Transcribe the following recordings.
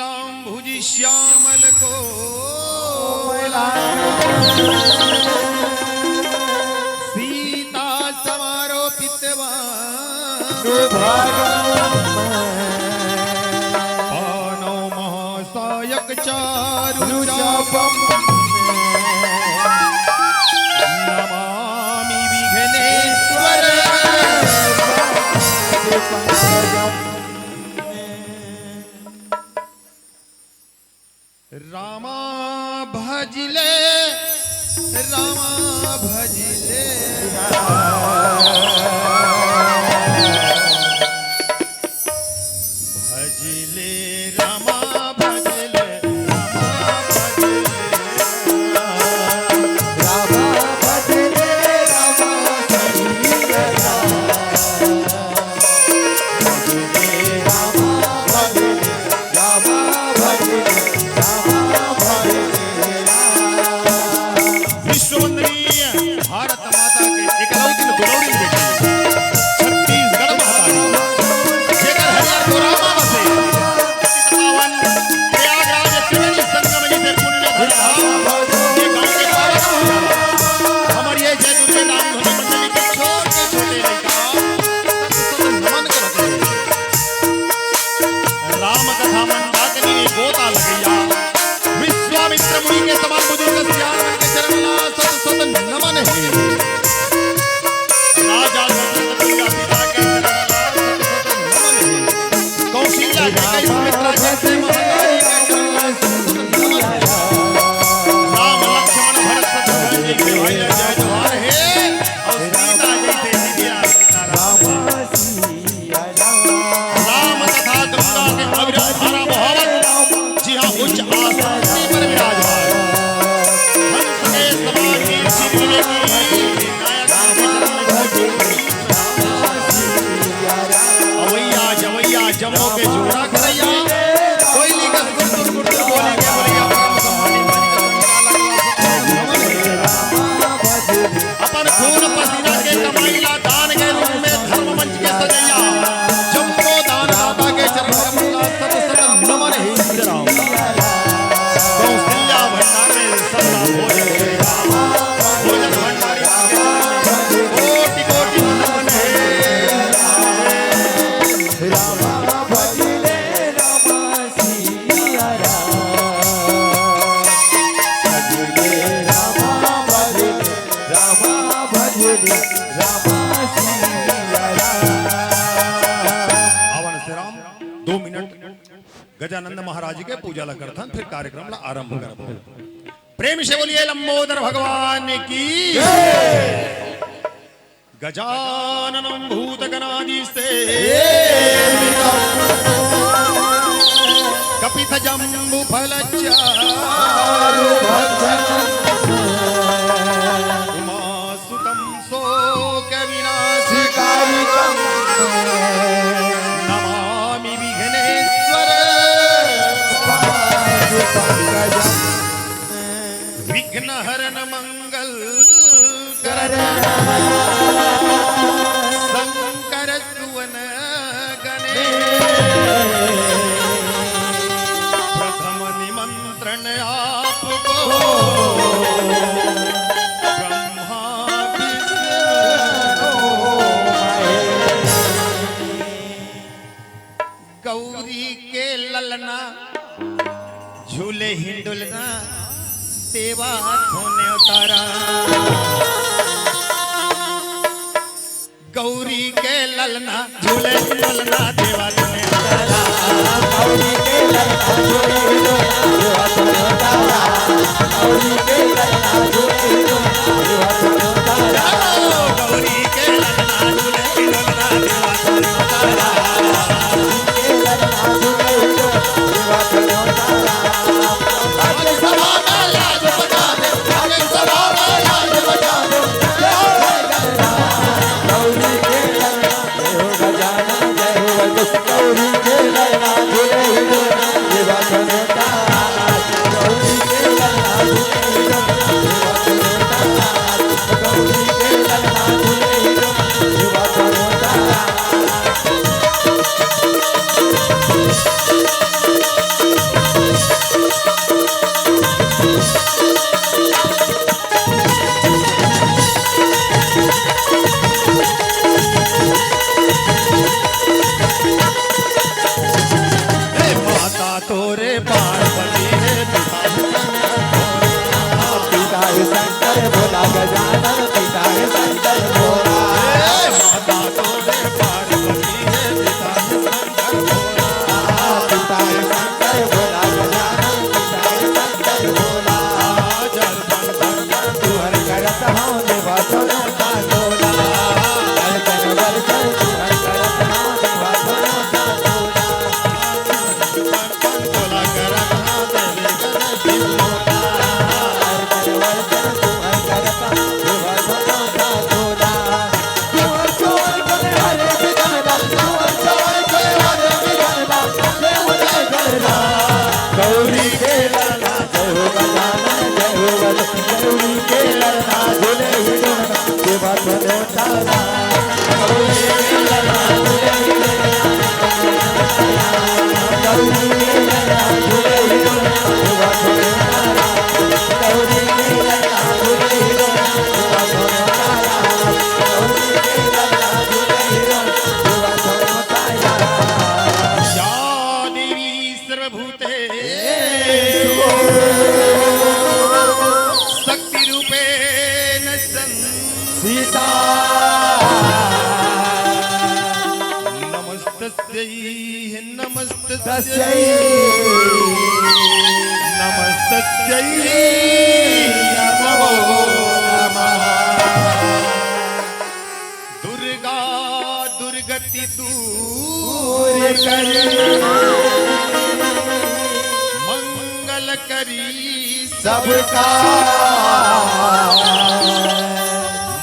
नीलांबुज श्यामल को सीता समारोपित पानो महासायक चारु नमामि विघ्नेश्वर रामा भजले रामा भजले भजले रामा भजले गजानंद महाराज के पूजा ला करथन फिर कार्यक्रम ला आरंभ करबो। प्रेम से बोलिए लंबोदर भगवान की गजाननं भूतगणाधि से कपित जम्बु फलचारु उमासुतं शोक विनाशकारिकं नमामि विघ्नेश्वर विघ्नहरण मंगल शंकर सुवन प्रथम निमंत्रण आपको ब्रह्मा विष्णु गौरी के ललना झूले हिंडुलना सेवा होने उतारा गौरी के ललना झूले ललना देवा ने उतारा गौरी के ललना झूले देवा ने उतारा गौरी के ललना झूले देवा ने उतारा गौरी के ललना झूले ललना देवा ने उतारा गौरी के ललना झूले देवा ने उतारा आगे सभा में लाज बजा दे आगे सभा में लाज बजा दे गौरी के ललना जय हो गजानन जय हो गौरी के ललना झूले तोरे पार्वती है पिता है शंकर भोला गजानन पिता है शंकर भोला माता तोरे पार्वती है पिता है शंकर भोला पिता है शंकर भोला गजानन पिता है शंकर भोला जल बन बन बन तू हर करत हूँ निवासों का डोला हर कर वर्षन तू हर करत हूँ निवासों का डोला बोला करत हाँ देवे कर दिल मोटा हर कर वर्षन तू हर करत हूँ निवासों का डोला तू हर चोर करे हरे बिगन दास तू हर चोर करे हरे बिगन दास जय हो गौरी के ललना जय हो गजानन जय हो गौरी के ललना झूले हिडोना देवा चलो तारा गौरी के ललना झूले हिडोना गौरी के ललना झूले हिडोना देवा चलो तारा गौरी के ललना झूले हिडोना देवा चलो तारा गौरी के ललना झूले हिडोना देवा चलो तारा या देवी सर्वभूते शक्ति रूपेण सीता नमस्तस्यै तस्यै नमस्तस्यै नमो नमः दुर्गा दुर्गति दूर करे मंगल करी सबका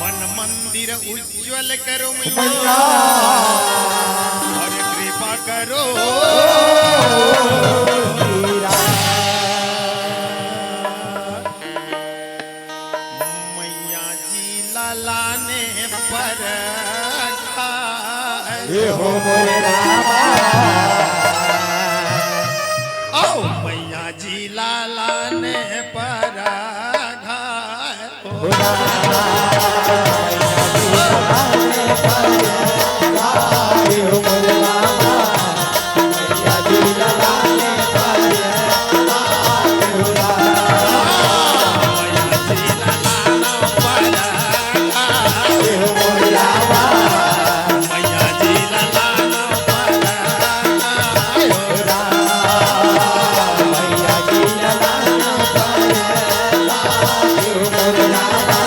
मन मंदिर उज्जवल करो मैया मैया और कृपा करो मैया जी लाने पर ये हो मोरे रामा ओ मैया जी लाने पर हो रामा ये हो मोरे रामा मैया जी ललाने पर हो रामा ये हो मोरे रामा मैया जी लाना हो रामा मैया जी ललाने पर ये हो मोरे रामा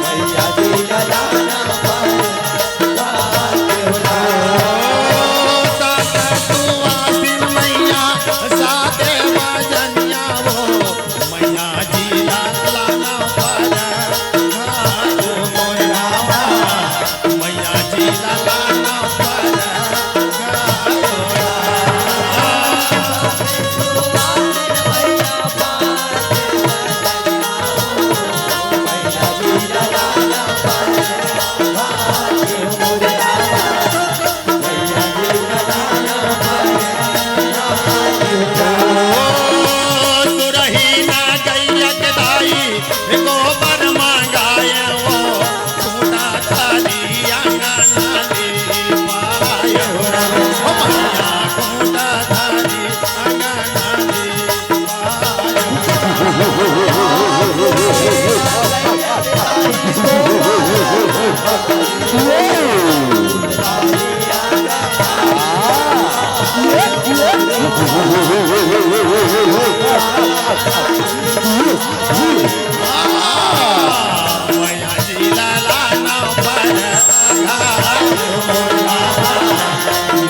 मैया जी ललाने पर ये हो रामा मैया साथे बजनिया वो मैया जी लाना पर मोरे रामा मैया जी लाना पर सुरहीना गैया के दाई गोबर मांगाय वो सूता थाली आंगना ले पाय हो मैया सूता थाली आंगना ले पाय मैया जी लाना पर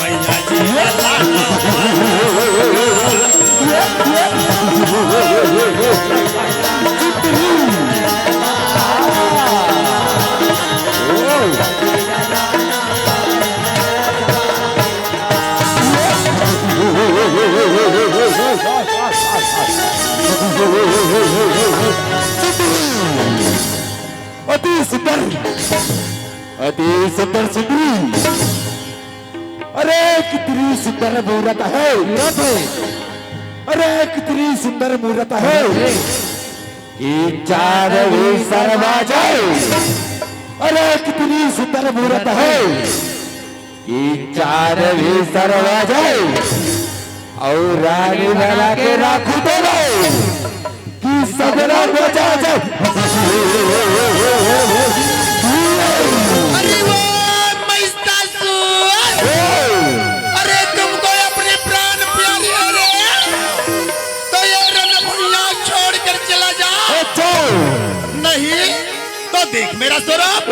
मैया जी लाना अति सुंदर सुंदरी अरे कितनी सुंदर मूर्त है अरे कितनी सुंदर मूर्त है कि चार सर्वा जाए अरे कितनी सुंदर मूर्त है कि चार सर्वा जाए और रानी बना के रख दो कि सगरा बजा जाओ। अरे वो महिषासुर, अरे तुमको अपने प्राण प्यारे रे, तो ये रणभूमिया छोड़ कर चला जा। नहीं तो देख मेरा स्वरूप।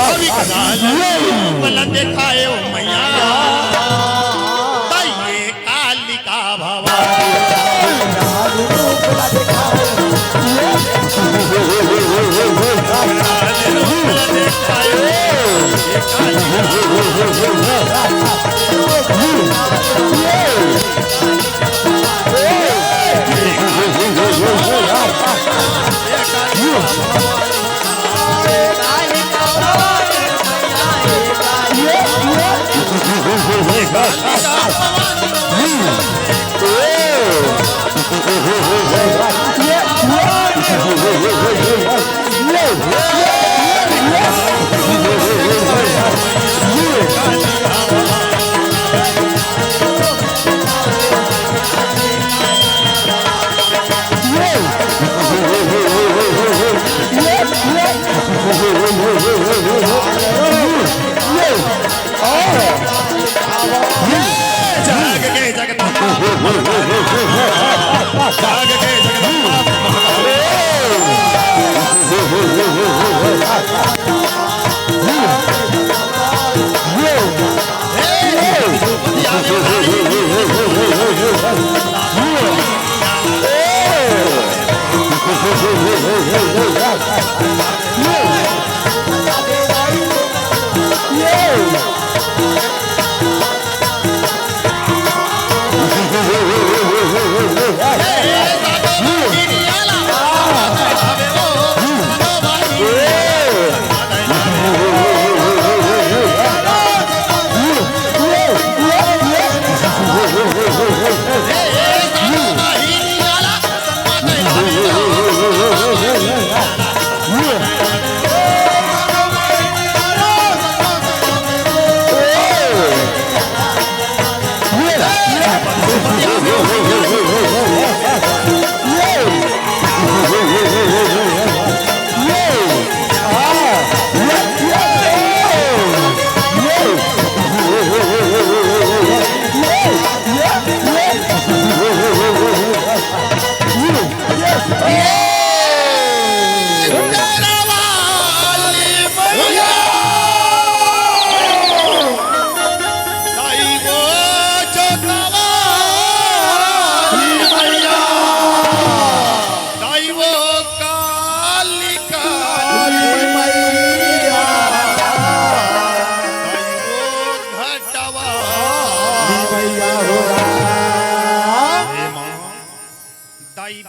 अभी कदाल दिखाए ओ मैया, ये कालिका भवानी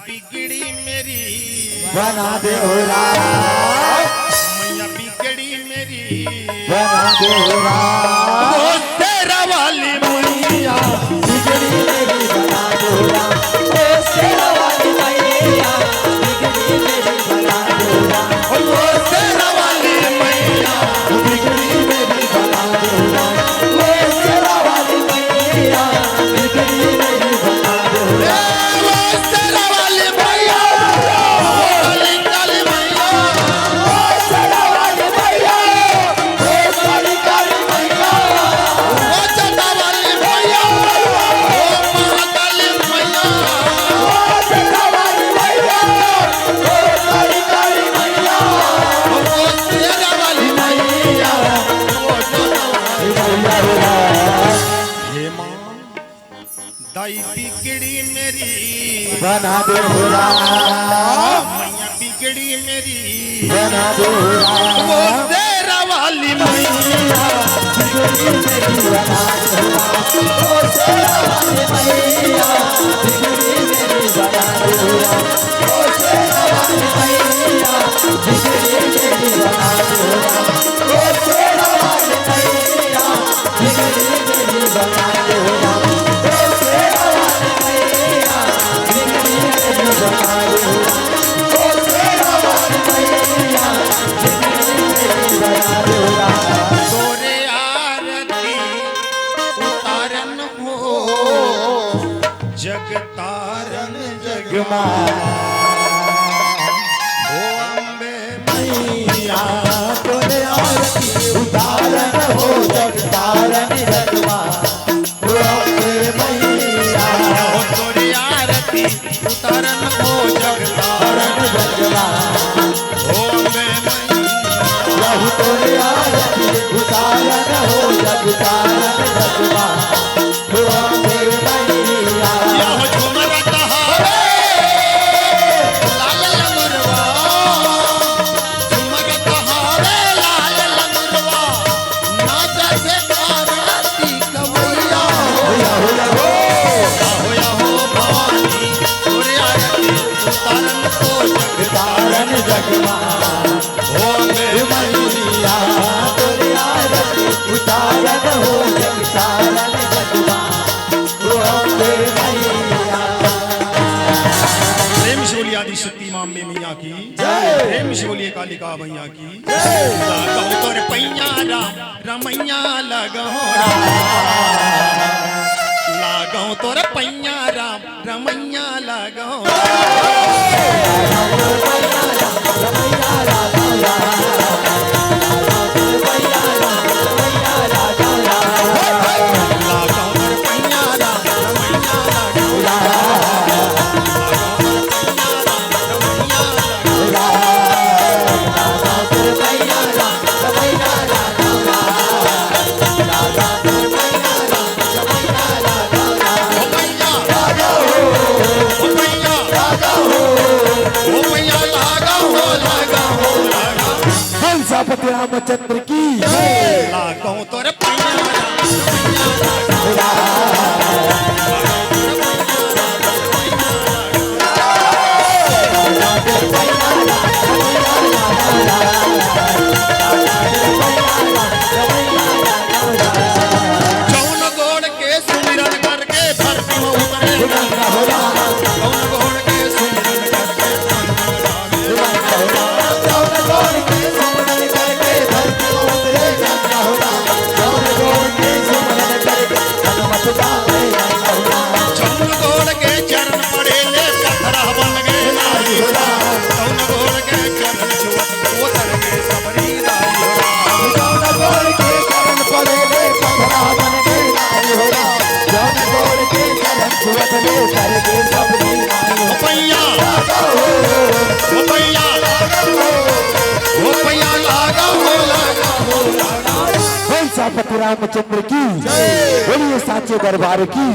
बिगड़ी मेरी बना दे हो मैया बिगड़ी मेरी बना दे हो वो तेरा वाली मैया बिगड़ी मेरी बना दे हो वो तेरा वाली मैया बिगड़ी मेरी बना दे हो वो तेरा वाली मैया बिगड़ी मेरी बना दे हो वो तेरा वाली मैया बिगड़ी मेरी बना दे हो दाई बिगड़ी मेरी बना दे हो मैया बिगड़ी मेरी बना दे हो वो तेरा वाली मैया बिगड़ी मेरी बना दे हो वो तेरा वाली मैया बिगड़ी मेरी बना दे हो वो तेरा वाली मैया बिगड़ी मेरी बना दे हो वो तेरा वाली मैया बिगड़ी मेरी बना दे हो तोरे आरती उतार जगतारण जगमा ओ अम्बे मैया तोरे आरती उतारन हो जगतारण जगमा हो अम्बे मैया हो तोरी आरती उतारन हो जगतारण जगमा ओ अम्बे मैया हो तोरे आरती उतारन हो जगतारण जगमा हो अम्बे मैया यह झूमर तहारे लाल लंगरवा झूमर तहारे लाल लंगरवा नाच से आरती कवैया होया हो भवानी तोरे आरती उतारन हो तारन जगमा हो अम्बे मैया तोरे आरती उतारन हो जगतारण जगमा हो अम्बे मैया प्रेम से बोलिए आदि शक्ति मां में मैया की जय। प्रेम से बोलिए कालिका मैया की लगाओ तोर पैया रमैया लगाओ लगाओ तोर पैया रमैया लगाओ लगाओ तोर पैया रमैया लगाओ हंसापति रामचंद्र की लगाओ तोर पैया जौन गोड़ के सुमिरन करके धरती में उतरे जौन गोड़ के सुमिरन करके धरती में जौन गोड़ के चरण पड़े ले पत्थरा बन गए जौन गोड़ के चरण छुअत उतर गए सबरी पैया ओ पैया ओ पैया लागा हो हंसापति रामचंद्र की बोलिए साचे दरबार की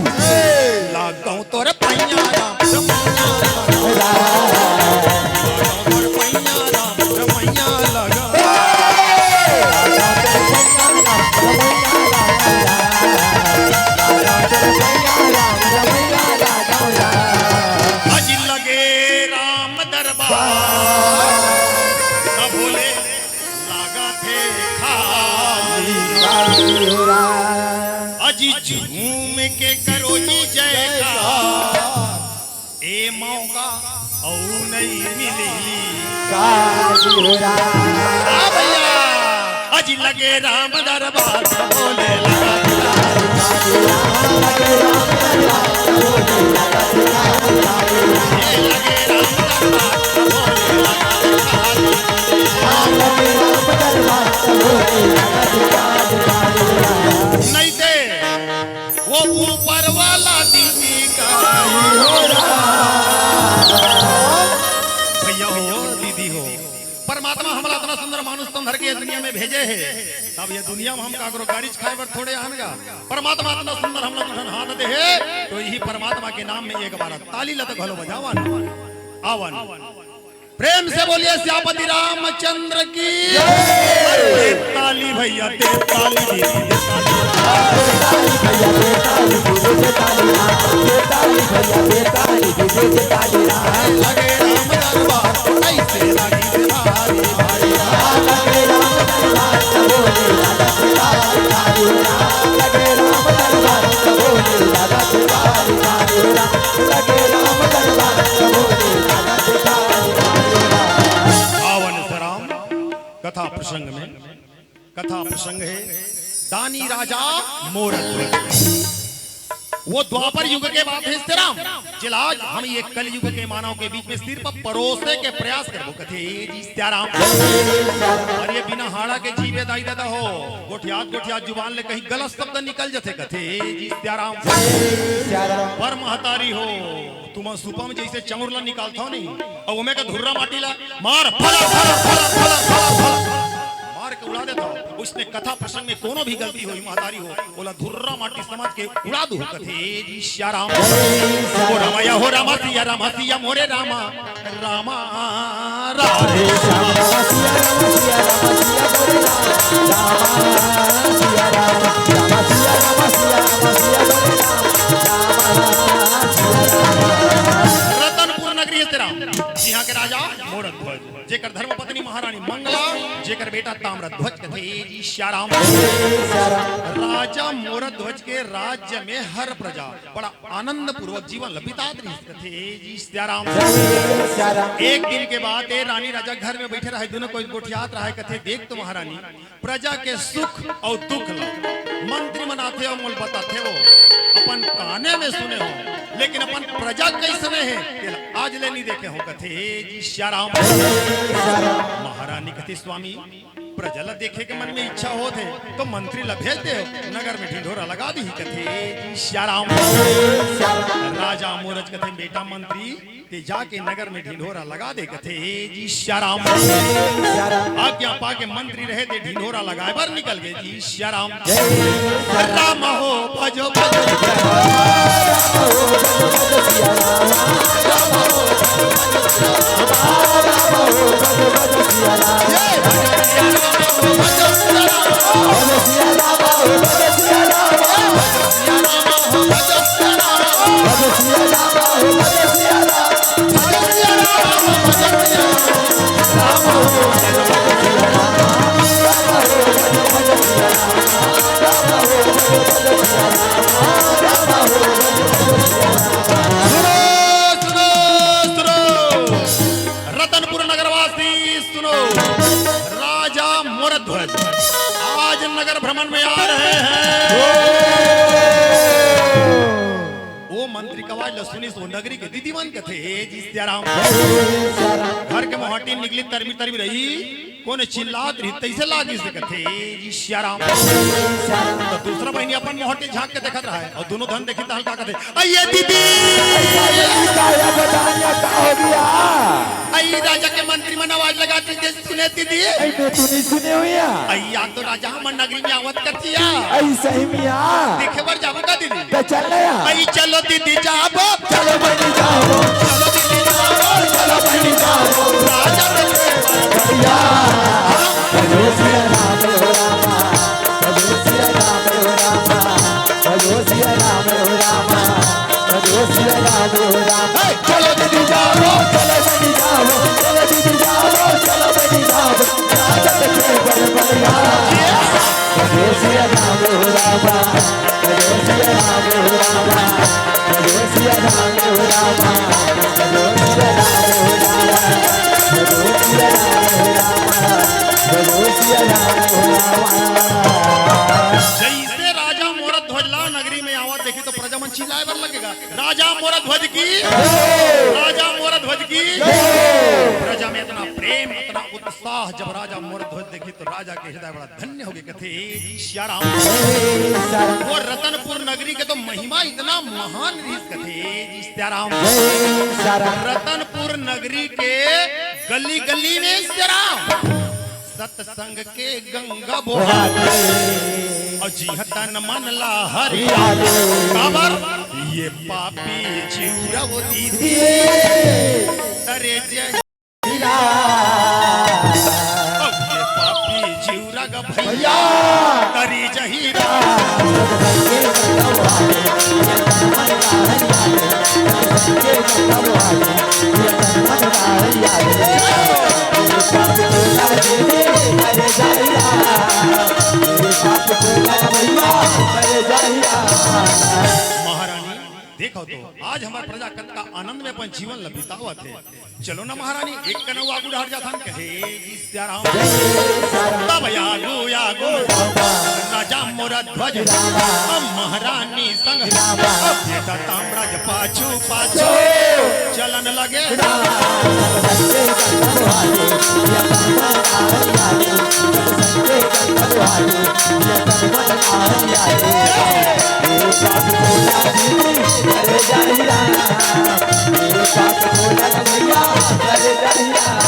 लगाओ तोर पैया रमैया लगा अज लगे राम दरबार न भूले लागा थे खाली अजी झूम के करो जी जयकार ए मौका औ नहीं मिली आ भैया अज लगे राम दरबार बोले लगा ए लगे राम दरबार बोले लगा नहीं दे वो ऊपर वाला दीदी का भैया हो दीदी हो परमात्मा हमला इतना सुंदर मानुष तुम धर के दुनिया में भेजे है तब ये दुनिया में हम काकरो गाड़ी खाए पर थोड़े आनगा परमात्मा इतना सुंदर हम लोग हाथ दे है तो यही परमात्मा के नाम में एक बार ताली लत घलो बजावन आवन प्रेम से बोलिए श्यापति रामचंद्र की दे ताली भैया दे ताली दीदी दे ताली लगे राम दरबार ऐसे लगी भारी आवन सराम कथा प्रसंग है दानी राजा मोरत वो द्वापर युग के बात है राम जिलाज हम ये कल युग के मानव के बीच में सिर पर परोसे के प्रयास करबो कथे जी राम। और ये बिना हाड़ा के जीवे दाई दादा हो गोठियात जुबान ले कहीं गलत शब्द निकल जथे कथे जी राम। पर महतारी हो तुम सुपा में जैसे चंगुरला निकालता हो नहीं और उमे का धुर्रा माटी ला मार फला फला फला फला फला फला मार के उड़ा देता हो। उसने कथा प्रसंग में कोनो भी गलती हुई महतारी हो बोला धुर्रा माटी समझ के उड़ा दो कथे जी श्याराम। हो रामा हो रामा सिया मोरे रामा रामा राधे श्याम सिया रतनपुर नगरी है तेरा यहाँ के राजा मोरद ध्वज जेकर धर्म पत्नी महारानी मंगला जेकर बेटा ताम्र ध्वज कथे जी श्याराम। राजा मोरद ध्वज के राज्य में हर प्रजा बड़ा आनंद पूर्वक जीवन बितात रही कथे जी श्याराम। एक दिन के बाद रानी राजा घर में बैठे रहे दोनों कोई गोठियात रहा कथे देख तो महारानी प्रजा के सुख और दुख लो मंत्री मनाथे और मोल बताथे हो अपन काने में सुने हो लेकिन अपन प्रजा कैसने है आज ले नहीं देखे हो कथे जी श्याराम। महारानी कथे स्वामी प्रजल देखे के मन में इच्छा होते तो मंत्री ला भेज दे नगर में ढिंढोरा लगा दी कथे जी श्याराम। राजा मोरज कथे बेटा मंत्री ते जाके नगर में ढिंढोरा लगा दे कथे जी श्याराम। आज्ञा पाके मंत्री रहे थे ढिंढोरा लगाए बार निकल गए जी श्याराम। राम हो भजो रतनपुर नगरवासी सुनो राजा मोरध्वज आज नगर भ्रमण में आ रहे हैं। वो मंत्री कवाज सुनी सो नगरी के दीदी मन कथे जी श्याराम। घर के मोहटी निकली तरमी तरमी रही कोने चिल्लात रही तैसे लागी से कथे जी श्याराम। तो दूसरा बहनी अपन मोहटी झांक के देखत रहा है और दोनों धन देखी हल्का कथे अये दीदी आई राजा के मंत्री मन आवाज लगाते थे सुने दीदी तूने सुने हुआ अय्या तो राजा हम नगरी में आवत करतिया ऐसा ही मिया देखे बर जाबो का दीदी तो चल रहा आई चलो दीदी जाबो चलो बनी जाओ चलो दीदी जाबो चलो बनी जाओ राजा बढ़िया भजो सिया राम हो रामा भजो सिया राम हो रामा भजो सिया राम हो रामा भजो सिया राम हो रामा चलो दीदी जाओ चलो बनी जाओ चलो दीदी जाओ चलो बनी जाओ राजा के बढ़िया भजो सिया राम हो रामा भजो सिया राम हो रामा भजो सिया राम हो रामा भजो सिया राम हो रामा भजो सिया राम हो रामा भजो सिया राम हो रामा। जैसे राजा मोरद ध्वज ला नगरी में आवा देखी तो प्रजा मन चिल्लाए बर लगेगा राजा मोरद ध्वज की राजा मोरद ध्वज की प्रजा में इतना प्रेम इतना उत्साह जब राजा मोरद ध्वज देखी तो राजा के हृदय बड़ा धन्य हो गए कथे जी श्याराम। वो रतनपुर नगरी के तो महिमा इतना महान रही कथे जी श्याराम। रतनपुर नगरी के गली गली में श्याराम सत्संग के गंगा बोहाते और जिहतन मन ला हरिया काबर ये पापी जीवरा वो दीदी अरे जय ये पापी जीवरा ग भैया करी जहीरा महारानी देखो तो आज हमारे प्रजा कत का आनंद में अपन जीवन ल बितावत है। चलो ना महारानी एक कनऊ आगू ढाट जाथन कहे सियाराम तब आगू राजा मोरा ध्वज अब महारानी संग अब बेटा ताम्रज पाछू पाछू चलन लगे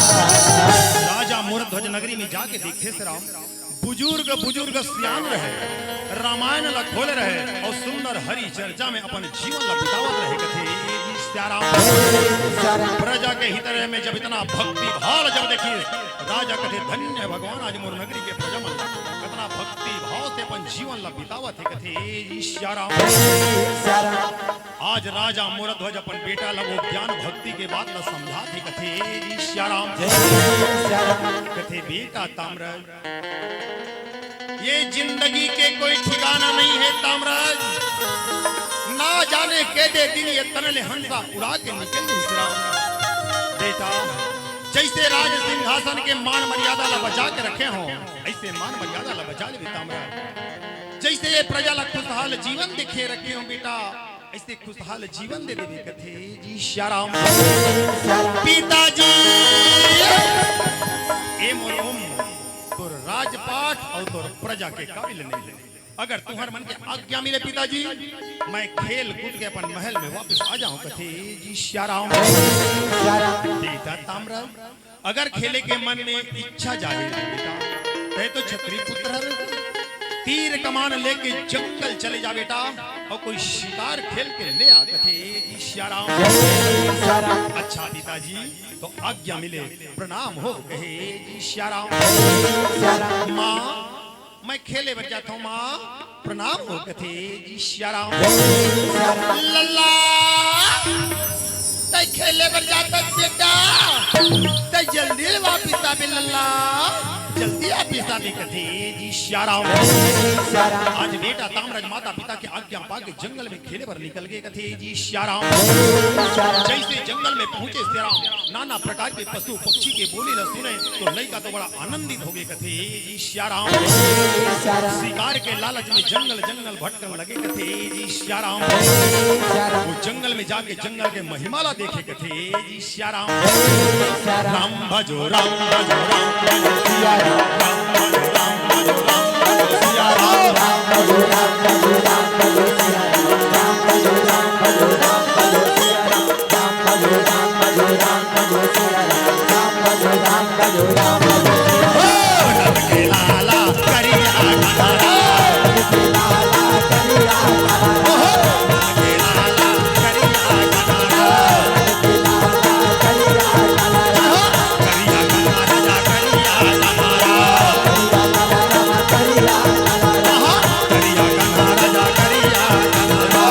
राजा मोरध्वज नगरी में जाके देखे से राम बुजुर्ग बुजुर्ग सियान रहे रामायण ला खोले रहे और सुंदर हरी चर्चा में अपन जीवन ला बितावत रहे कथे सियाराम प्रजा के हित रहे में जब इतना भक्ति भाव जब देखी राजा कथे धन्य भगवान आज मोर नगरी के प्रजा मन कितना भक्ति भाव से अपन जीवन ला बितावत है कथे सियाराम आज राजा मोरध्वज अपन बेटा ला वो ज्ञान भक्ति के बात ला समझा थी कथे सियाराम कथे बेटा ताम्रज ये जिंदगी के कोई ठिकाना नहीं है ताम्रज ना जाने के दे दिन ये तनले हंसा उड़ा के निकल विश्राम बेटा जैसे राज सिंहासन के मान मर्यादा ला बचा के रखे हो ऐसे मान मर्यादा ला बचा ले ताम्रज जैसे ये प्रजा ला खुशहाल जीवन दिखे रखे हो बेटा ऐसे खुशहाल जीवन दे देवी कथे जी सियाराम पिताजी ए मोर तोर राजपाट और तोर प्रजा के काबिल नहीं है अगर तुम्हारे मन के आज्ञा मिले पिताजी मैं खेल कूद के अपन महल में वापस आ जाऊं कथे जी सियाराम बेटा ताम्रज अगर खेले के मन में इच्छा जाए बेटा तो छत्री पुत्र तीर कमान लेके जंगल चले जा बेटा और कोई शिकार खेल के ले आ कथे सियाराम अच्छा पिताजी तो आज्ञा मिले प्रणाम हो कहे सियाराम माँ मैं खेले बच जाता हूँ माँ प्रणाम हो कथे सियाराम लल्ला तै खेले बच जाता बेटा तै जल्दी वापिस आ लल्ला जल्दी वापिस आ कथे जी सियाराम आज बेटा ताम्रज माता पिता के आज्ञा पाके जंगल में खेले पर निकल गए कथे जी सियाराम जैसे जंगल में पहुंचे सियाराम नाना प्रकार के पशु पक्षी के बोली न सुने तो लड़का तो बड़ा आनंदित हो गए कथे जी सियाराम शिकार के लालच में जंगल जंगल भटकन लगे कथे जी सियाराम वो जंगल में जाके जंगल के महिमाला देखे कथे जी सियाराम राम भजो राम भजो राम भजो सियाराम राम भजो राम भजो राम भजो सियाराम राम भजो राम भजो राम भजो सियाराम राम भजो राम भजो राम भजो सियाराम राम भजो राम भजो राम भजो सियाराम राम भजो राम भजो राम भजो सियाराम के लाला करिया कनारा के लाला करिया कनारा के लाला करिया कनारा के लाला करिया कनारा करिया कनारा करिया कनारा करिया कनारा करिया कनारा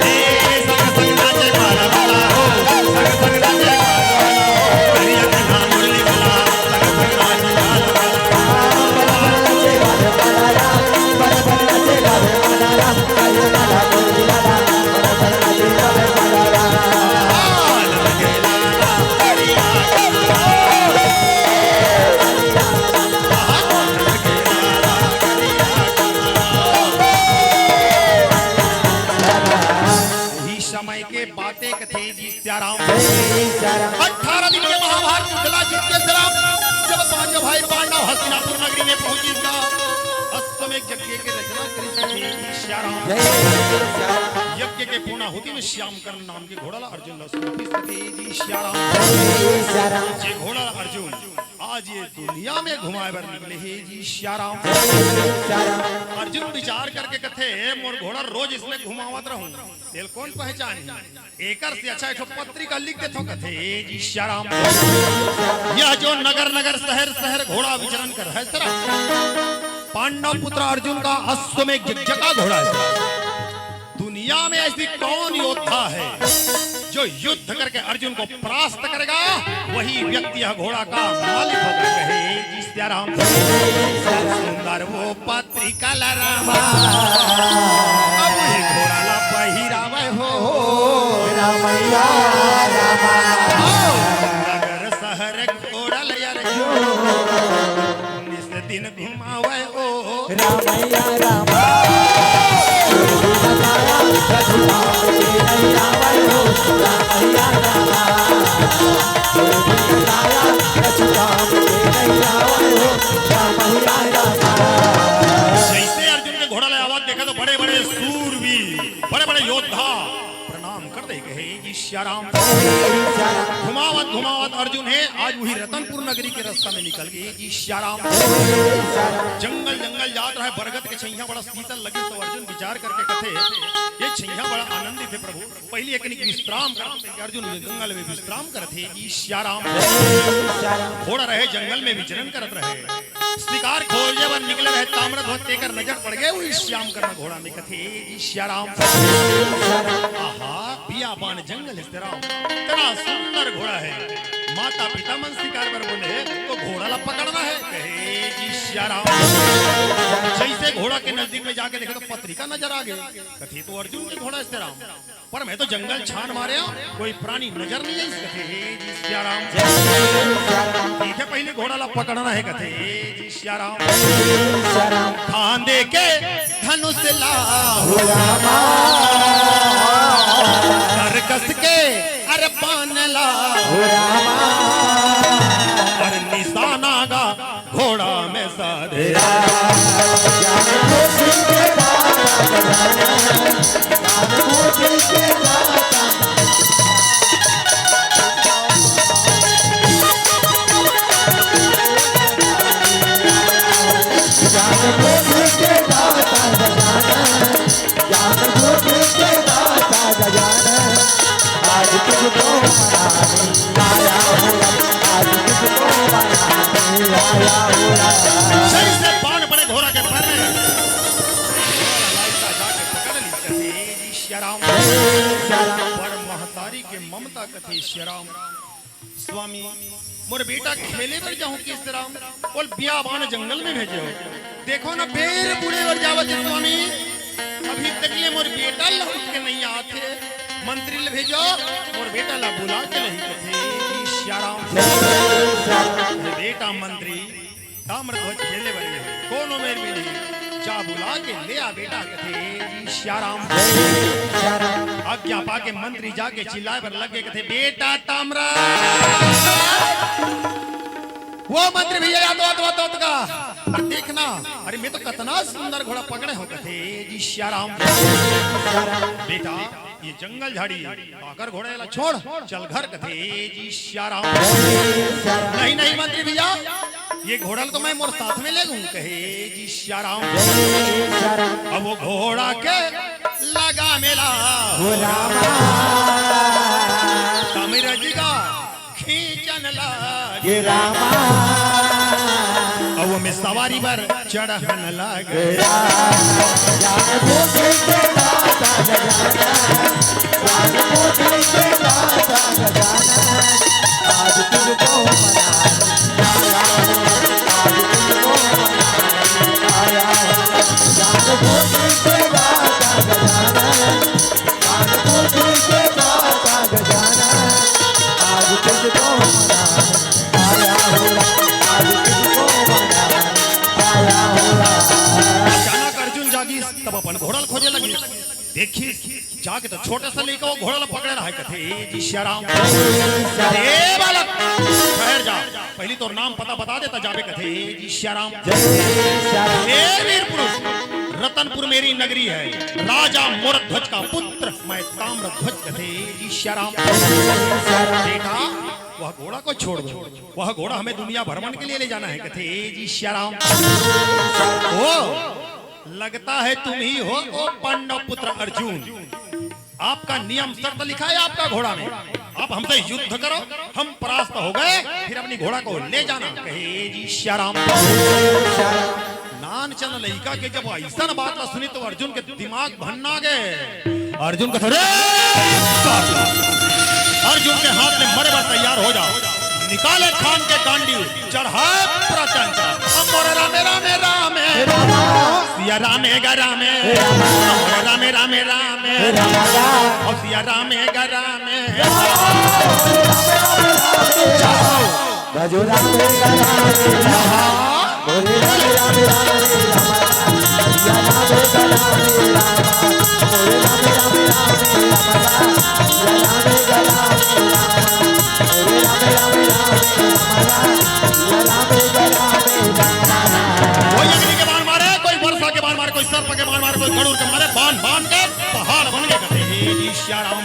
ए संग संग नाचे मारा वाला हो संग संग नाचे करिया कन्हा मुरली वाला संग संग नाचे समय के बातें कथे जी सियाराम 18 दिन के महाभारत युद्ध जीत के सियाराम जब पांच भाई पांडव हस्तिनापुर नगरी में पहुंची था अश्वमेध यज्ञ के रचना करी सके सियाराम यज्ञ के पूर्णाहुति में श्याम कर्ण नाम के घोड़ा अर्जुन लक्ष्मण सके जी सियाराम जे घोड़ा अर्जुन आज ये दुनिया में घुमाए बर निकले हे जी सियाराम अर्जुन विचार करके कथे मोर घोड़ा रोज इसमें घुमावत रहूं तेल कौन पहचानी एकर से अच्छा एक पत्रिका लिख देथो कथे जी सियाराम यह जो नगर नगर शहर शहर घोड़ा विचरण कर है सरा पांडव पुत्र अर्जुन का अश्वमेध यज्ञ का घोड़ा है दुनिया में ऐसी कौन योद्धा है जो युद्ध करके अर्जुन को परास्त करेगा वही व्यक्ति यह घोड़ा का मालिक होगा कहे जी सियाराम सुंदर वो पत्रिका लरामा अब दिन घुमावे ओ रामैया रामा बताया रघुनाथ के नहीं आवे हो रामैया रामा बताया रघुनाथ के नहीं आवे हो रामैया रामा। जैसे अर्जुन के घोड़ा ले आवाज देखा तो बड़े बड़े सूरवीर बड़े बड़े योद्धा प्रणाम कर दे कहे जी श्याराम। घुमावत घुमावत अर्जुन है आज वही रतनपुर नगरी के रास्ता में निकल गए जी श्याराम। जंगल जंगल जात रहा है बरगद के छैया बड़ा शीतल लगे तो अर्जुन विचार करके कथे ये छैया बड़ा आनंदित है प्रभु पहले एक विश्राम करते अर्जुन जंगल में विश्राम करते जी श्याराम। घोड़ा रहे जंगल में विचरण करत रहे शिकार खोजे वर निकले रहे ताम्र ध्वज तेकर नजर पड़ गए वही श्याम करना घोड़ा में कथे जी श्याराम। आहा बियाबान जंगल इस्तेराम इतना सुंदर घोड़ा है माता पिता मन शिकार पर बोले तो घोड़ा ला पकड़ना है कहे जी श्याराम। जैसे घोड़ा के नजदीक में जाके देखे तो पत्रिका नजर आ गई कथे तो अर्जुन के घोड़ा इस्तेराम पर मैं तो जंगल छान मारे कोई प्राणी नजर नहीं है इस कथे जी श्याराम। ठीक है पहले घोड़ा ला पकड़ना है कथे जी श्याराम। खांदे के धनुष ला कर कस के अरे पान ला और निशाना गा घोड़ा में साधे से बाण पड़े घोड़ा के पैर में जाके पकड़ ली कथे श्याराम। पर महतारी के ममता कथे श्याराम स्वामी मोर बेटा खेले बर जाऊं किस तरह बोल बियाबान जंगल में भेजे हो देखो ना बेर बूढ़े बर जावत स्वामी अभी तक ले मोर बेटा लौट के नहीं आते मंत्री ले भेजो मोर बेटा ला बुला के नहीं कथे श्याराम। बेटा मंत्री ताम्रध्वज खेले बने कोनो मेर मिली जा बुला के ले आ बेटा कथे श्याराम। आज्ञा पाके मंत्री जाके चिल्लाए पर लगे कथे बेटा ताम्रा वो मंत्री भैया तो का पर देखना अरे मैं तो कितना सुंदर घोड़ा पकड़े हो कथे जी श्याराम। बेटा ये जंगल झाड़ी आकर घोड़े ला छोड़ चल घर कथे जी श्याराम। नहीं नहीं मंत्री भैया ये घोड़ा तो मैं मोर साथ में ले लूं कहे जी श्याराम। अब वो घोड़ा के लगा मेला तमिरा जी का खींचन लगे रामा अब वो में सवारी पर चढ़न लगे आज तुमको अचानक अर्जुन जागी तब अपन घोड़ा खोजे लगी देखी जाके तो छोटे सा लेकर वो घोड़ा पकड़े रहा है कथे जी श्याराम। बालक ठहर जा पहले तो नाम पता बता देता जावे कथे जी श्याराम। वीर पुरुष रतनपुर मेरी नगरी है राजा मोरध्वज का पुत्र मैं ताम्रध्वज कथे जी श्याराम। बेटा वह घोड़ा को छोड़ दो वह घोड़ा हमें दुनिया भ्रमण के लिए ले जाना है कथे जी श्याराम। ओ लगता है तुम ही हो ओ पांडव पुत्र अर्जुन आपका नियम शर्त लिखा है आपका घोड़ा में आप हमसे युद्ध करो हम परास्त हो गए फिर अपनी घोड़ा को ले जाना कहे जी श्याराम। नान चल लइका के जब ऐसा बात ला सुनी तो अर्जुन के दिमाग भन्ना गए अर्जुन का अर्जुन के हाथ में मरे बार तैयार हो जाओ निकाले खान के गांडी चढ़ा प्रचंड मोरे रामे रामे रामे सिया रामे गा रामे रामे रामे रामे और सिया रामे गा रामे भजो रामे गा रामे बोले राम राम राम रे राम या राम गला रे राम बोले राम राम राम रे राम या राम गला रे राम बोले राम राम राम रे राम या राम गला रे राम कोई अग्नि के बाण मारे, कोई वर्षा के बाण मारे, कोई सर्प के बाण मारे, कोई गरुड़ के मारे, बाण बाण के पहाड़ बन गए कहते हे जी श्याराम।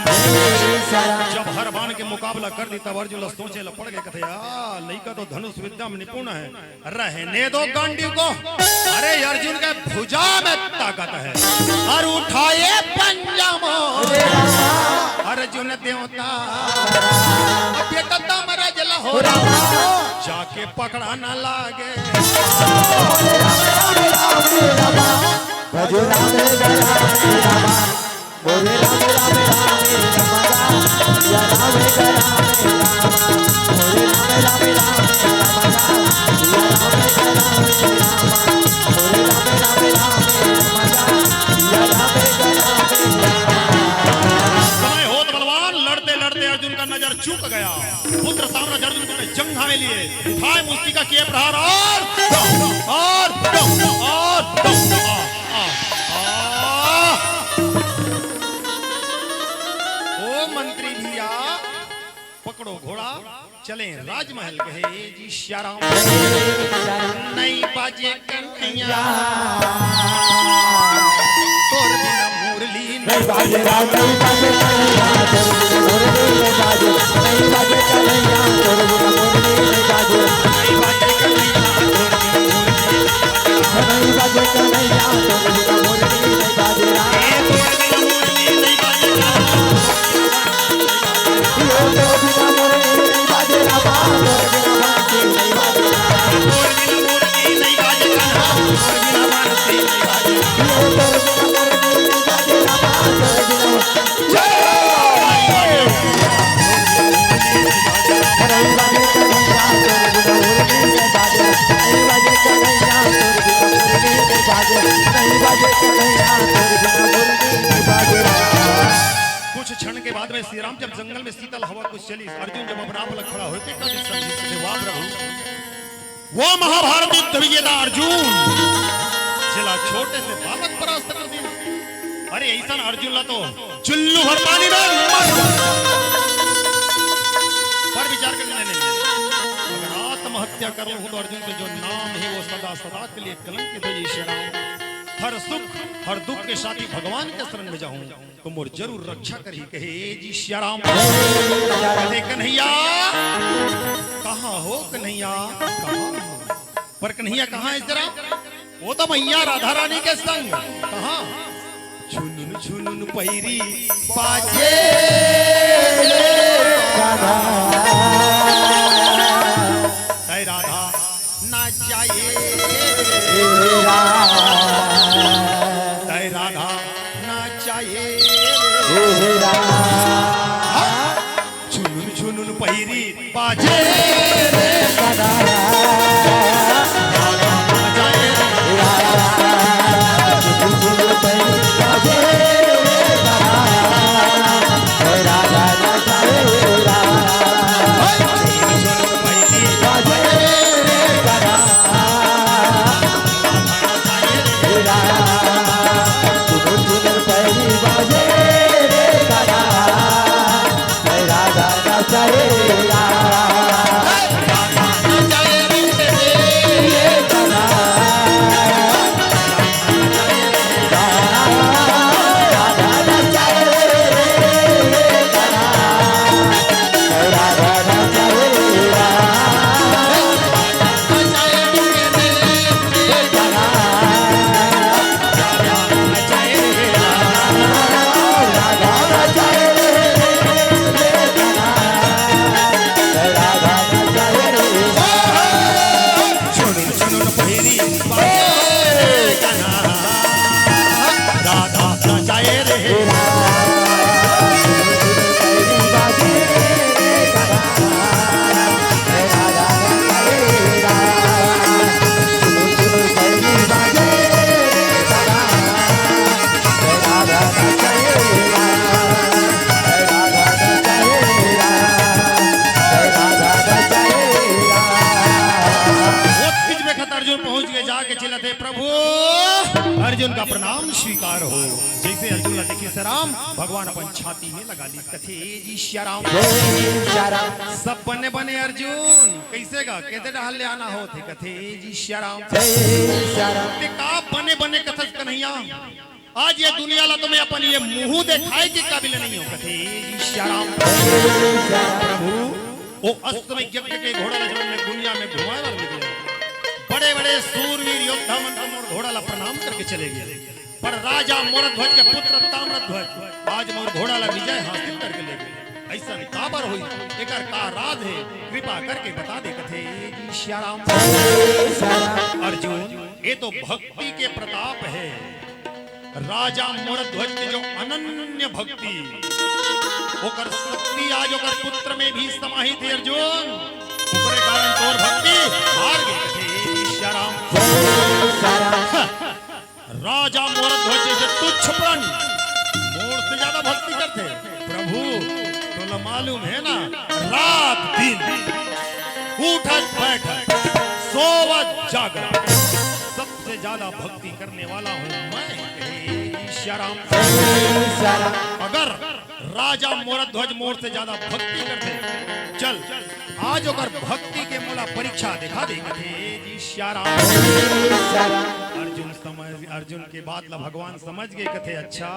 जब हर बाण के मुकाबला कर दी तब अर्जुन सोचे ल पड़ गए कहते लड़का तो धनुष विद्या में निपुण है, रहने दो गांडी को। अरे अर्जुन के भुजा में ताकत है और उठाए पंजा मोरे अर्जुन देवता बेटा मरा जला हो जाके पकड़ा ना लागे भजो राम गला रे राम बोले राम राम राम रे राम या राम गला रे राम बोले राम राम राम रे राम या राम गला रे राम बोले राम राम राम रे राम या राम गला रे समय होत बलवान लड़ते लड़ते अर्जुन का नजर चूक गया। पुत्र साम्राज्य अर्जुन को जंघा में लिए उठाए मुष्टि का किए प्रहार और ओ मंत्री भैया पकड़ो घोड़ा चले राजमहल कहे जी श्याराम नहीं बाजे कन्हैया तोर बिना मुरली नहीं बाजे राम नहीं बाजे कन्हैया तोर बिना मुरली नहीं बाजे नहीं बाजे कन्हैया तोर बिना मुरली नहीं बाजे नहीं बाजे कन्हैया तोर बिना मुरली नहीं बाजे कन्हैया तोर बिना मुरली नहीं बाजे राम तोर बिना मुरली नहीं बाजे तोर बिना मुरली नहीं बाजे राम तोर बिना बंसी नहीं बाजे तोर बिना मुरली नहीं बाजे कन्हा तोर बिना बंसी नहीं बाजे तोर बिना मुरली नहीं बाजे राम तोर बिना जय नहीं बाजे कन्हैया तोर बिना मुरली नहीं बाजे नहीं बाजे कन्हैया तोर बिना मुरली नहीं बाजे नहीं बाजे कन्हैया तोर बिना मुरली नहीं बाजे कुछ क्षण के बाद में श्री राम जब जंगल में शीतल हवा कुछ चली अर्जुन जब अपना पलक खड़ा होते कभी समझे वाह प्रभु वो महाभारत युद्ध विजेता अर्जुन जिला छोटे से बालक परास्त कर दिया। अरे ऐसा अर्जुन ला तो चुल्लू भर पानी में मर पर विचार करने नहीं अगर आत्महत्या कर लूं तो अर्जुन के जो नाम है वो सदा सदा के लिए कलंकित हो जाए। श्री राम हर सुख हर दुख के साथी भगवान के शरण में जाऊं तो मोर जरूर रक्षा करी कहे जी श्याराम कहते कन्हैया कहाँ हो कन्हैया कहाँ हो? पर कन्हैया कहाँ है जरा वो तो मैया राधा रानी के संग कहाँ छुनुन छुनुन पैरी बाजे है राधा ना जाए है राधा ना चाहिए छुनुन छुनुन पैरी बाजे रे राधा ना जाए अर्जुन अर्जुन का प्रणाम स्वीकार हो। जैसे अर्जुन ने देखी राम भगवान अपन छाती में लगा ली कथे जी श्याराम। सब बने बने अर्जुन कैसे गा कहते डहल ले आना हो थे कथे जी श्याराम। ते का बने बने कथस कन्हैया आज ये दुनिया ला तुम्हें अपन ये मुंह दिखाए के काबिल नहीं हो कथे जी श्याराम। प्रभु वो अस्तमय यज्ञ के घोड़ा लजवन में दुनिया में घुमाए वाले निकले बड़े बड़े सूरवीर योद्धा मन मोर घोड़ा ला प्रणाम करके चले गए। पर राजा मोरध्वज के पुत्र ताम्रध्वज आज मोर घोड़ा ला विजय हासिल करके ले गए। ऐसा काबर हुई एकर का राज है कृपा करके बता दे कथे जी श्याराम। अर्जुन ये तो भक्ति के प्रताप है। राजा मोरध्वज के जो अनन्य भक्ति ओकर शक्ति आज ओकर पुत्र में भी समाहित है अर्जुन। ओकरे कारण तोर भक्ति हार गई कथे श्याराम। राजा मोरध्वज जैसे तुच्छ प्राणी मोर से ज्यादा भक्ति करते प्रभु तो मालूम है ना रात दिन उठक बैठक सोवत जागत सबसे ज्यादा भक्ति करने वाला हूँ मैं श्याराम। अगर राजा मोरध्वज मोर से ज्यादा भक्ति करते चल आज अगर भक्ति के मोला परीक्षा दिखा दे कथे जी श्याराम। अर्जुन के बात ला भगवान समझ गए कथे अच्छा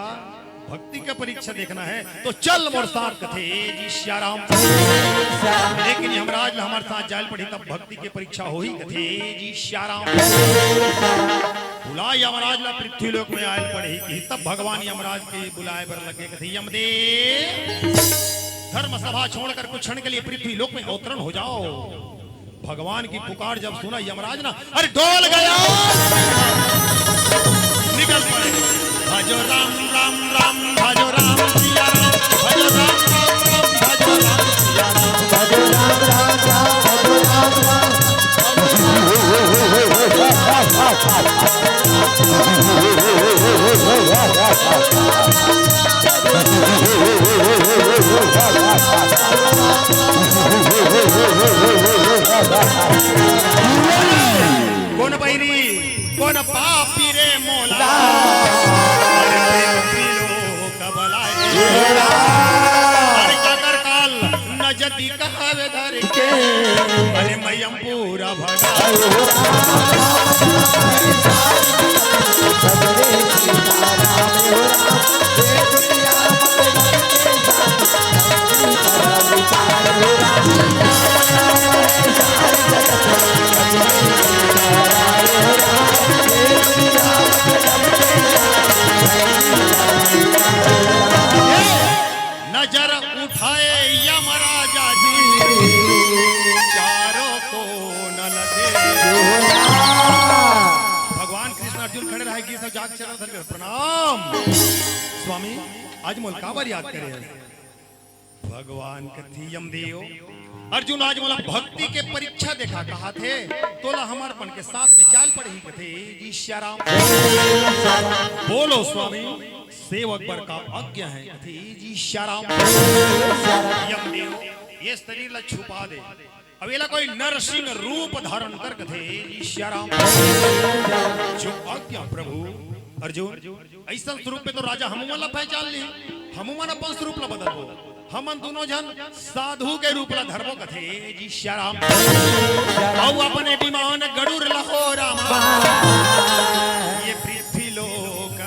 भक्ति का परीक्षा देखना है तो चल मोर साथ कथे जी श्याराम। लेकिन यमराज ला हमारे साथ जाल पड़ी तब भक्ति की परीक्षा हो ही कथे जी श्याराम। बुला यमराज ला पृथ्वी लोक में आयल पड़े कि तब भगवान यमराज के बुलाए पर लगे कथे यमदेव धर्म सभा छोड़कर कुछ क्षण के लिए पृथ्वी लोक में अवतरण हो जाओ। भगवान की पुकार जब सुना यमराज ना अरे डोल गया निकल पड़े भजो राम राम राम भजो राम सिया राम भजो राम राम राम भजो राम सिया राम भजो राम राम राम भजो राम राम कौन बैरी कौन पापी रे मोला अरे काकर काल न जति कहवे धर के अरे मयम पूरा भगा नजर उठाए यमराजा जी चारों को न लगे। भगवान कृष्ण अर्जुन खड़े रहे कि सब जाग चल प्रणाम स्वामी आज मोल काबर याद करे भगवान कथी यमदेव अर्जुन आज मोला भक्ति के परीक्षा देखा कहा थे तोला हमारपन के साथ में जाल पड़े ही कथे जी श्याराम। बोलो स्वामी सेवक पर का आज्ञा है कथे जी श्याराम। यमदेव ये शरीर ला छुपा दे अब एला कोई नरसिंह रूप धारण कर कथे जी श्याराम। जो आज्ञा प्रभु अर्जुन ऐसा स्वरूप में तो राजा हमुमन ला पहचान ली हमुमन अपन स्वरूप ला बदल दो हमन दोनों जन साधु के रूप ला धर्मो कथे जी श्याराम। औ अपने विमान गरुड़ लहो रामा ये पृथ्वी लोक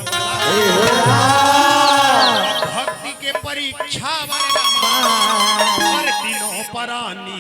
भक्ति के परीक्षा पर दिनों परानी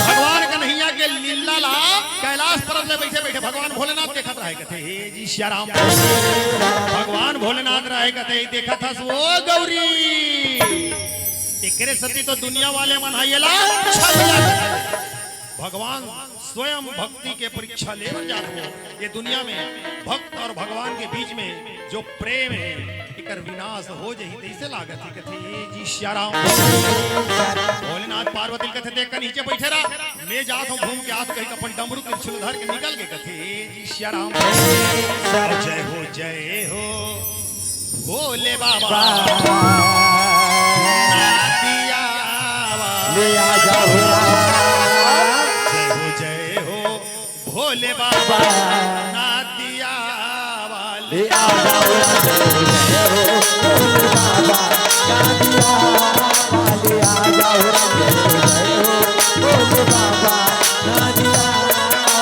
भगवान कन्हैया के लीला ला कैलाश पर्वत में बैठे बैठे भगवान भोलेनाथ देखत रहे कथे हे जी श्याराम। भगवान भोलेनाथ रहे कथे देखा था वो गौरी एकरे सती तो दुनिया वाले मनाइला भगवान स्वयं भक्ति के परीक्षा लेकर जाते हो। ये दुनिया में भक्त और भगवान के बीच में जो प्रेम है इकर विनाश हो जही तैसे लागत ही कथे जी श्याराम। भोलेनाथ पार्वती कथे देख कर नीचे बैठे रहा, मैं जात हूँ घूम के आज कहीं अपन डमरू त्रिशूल धर के निकल के कथे जी श्याराम। जय हो भोले बाबा नादिया ले आ जाओ जय हो भोले बाबा नादिया वाले। ले आ जाओ बाबा नादिया वाले आ जाओ भोले बाबा नादिया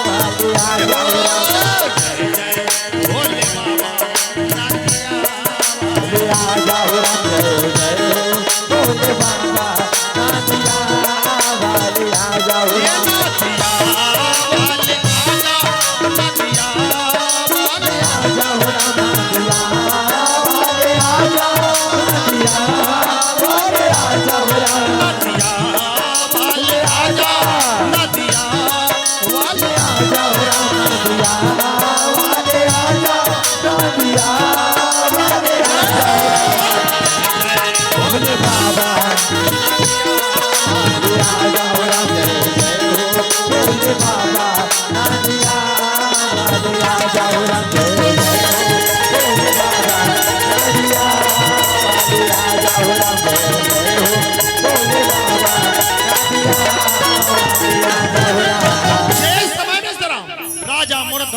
वाले आ जाओ। जय भोले बाबा नादिया ले आ जाओ भोले बाबा नादिया वाले आ जाओ।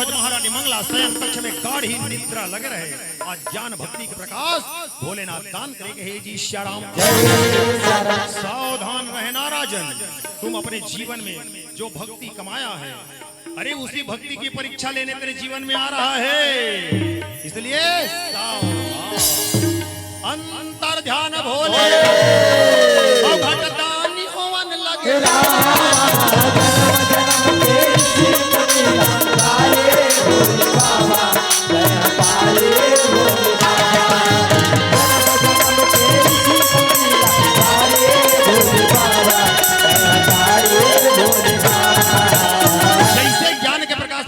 महारानी मंगला स्वयं कक्ष में गाढ़ी निद्रा लगे रहे। आज ज्ञान भक्ति के प्रकाश भोलेनाथ दान करेंगे। हे जी श्याराम। सावधान रहना राजन, तुम अपने जीवन में जो भक्ति कमाया है, अरे उसी भक्ति की परीक्षा लेने तेरे जीवन में आ रहा है। इसलिए अंतर ध्यान भोले भगतानी होवन लगे।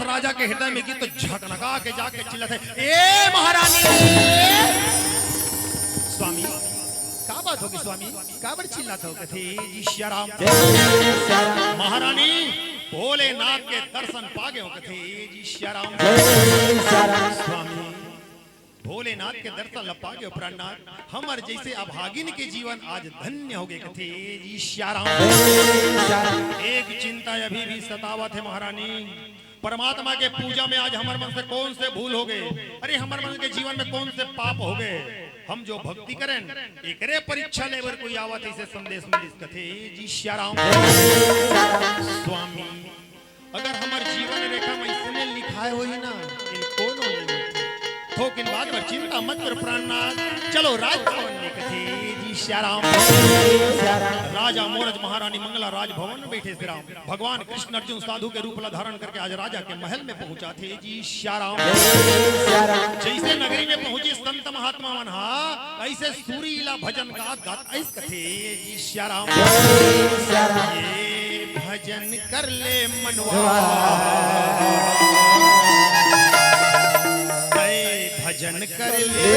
राजा के हृदय में की तो झकनका के जाके चिल्लाते, ए महारानी। स्वामी का बात होगी स्वामी, का बड़ चिल्लाते हो कथे जी श्याराम। महारानी भोलेनाथ के दर्शन पागे हो कथे जी श्याराम। स्वामी भोलेनाथ के दर्शन लपागे हो प्राणनाथ, हमर जैसे अभागिन के जीवन आज धन्य हो गए कथे जी श्याराम। एक चिंता अभी भी सतावत है महारानी, परमात्मा के पूजा में आज हमारे मन से कौन से भूल हो गए, अरे हमारे मन के जीवन में कौन से पाप हो गए। हम जो भक्ति करें एकरे परीक्षा लेवर कोई आवत ऐसे संदेश मिलिस कथे जी श्याराम। स्वामी अगर हमारे जीवन रेखा में इसने लिखाए हो ही ना इन कौन हो थोक इन बात पर चिंता मत कर प्राणनाथ, चलो राजभवन में कथे जी श्याराम। राजा मोरज महारानी मंगला राजभवन में बैठे श्री राम। भगवान कृष्ण अर्जुन साधु के रूप धारण करके आज राजा के महल में पहुंचा थे जी श्याराम। जैसे नगरी में पहुंचे संत महात्मा मनहा, ऐसे सूरीला भजन का गात ऐस कथे जी श्याराम। ये भजन कर ले मनवा, भजन कर ले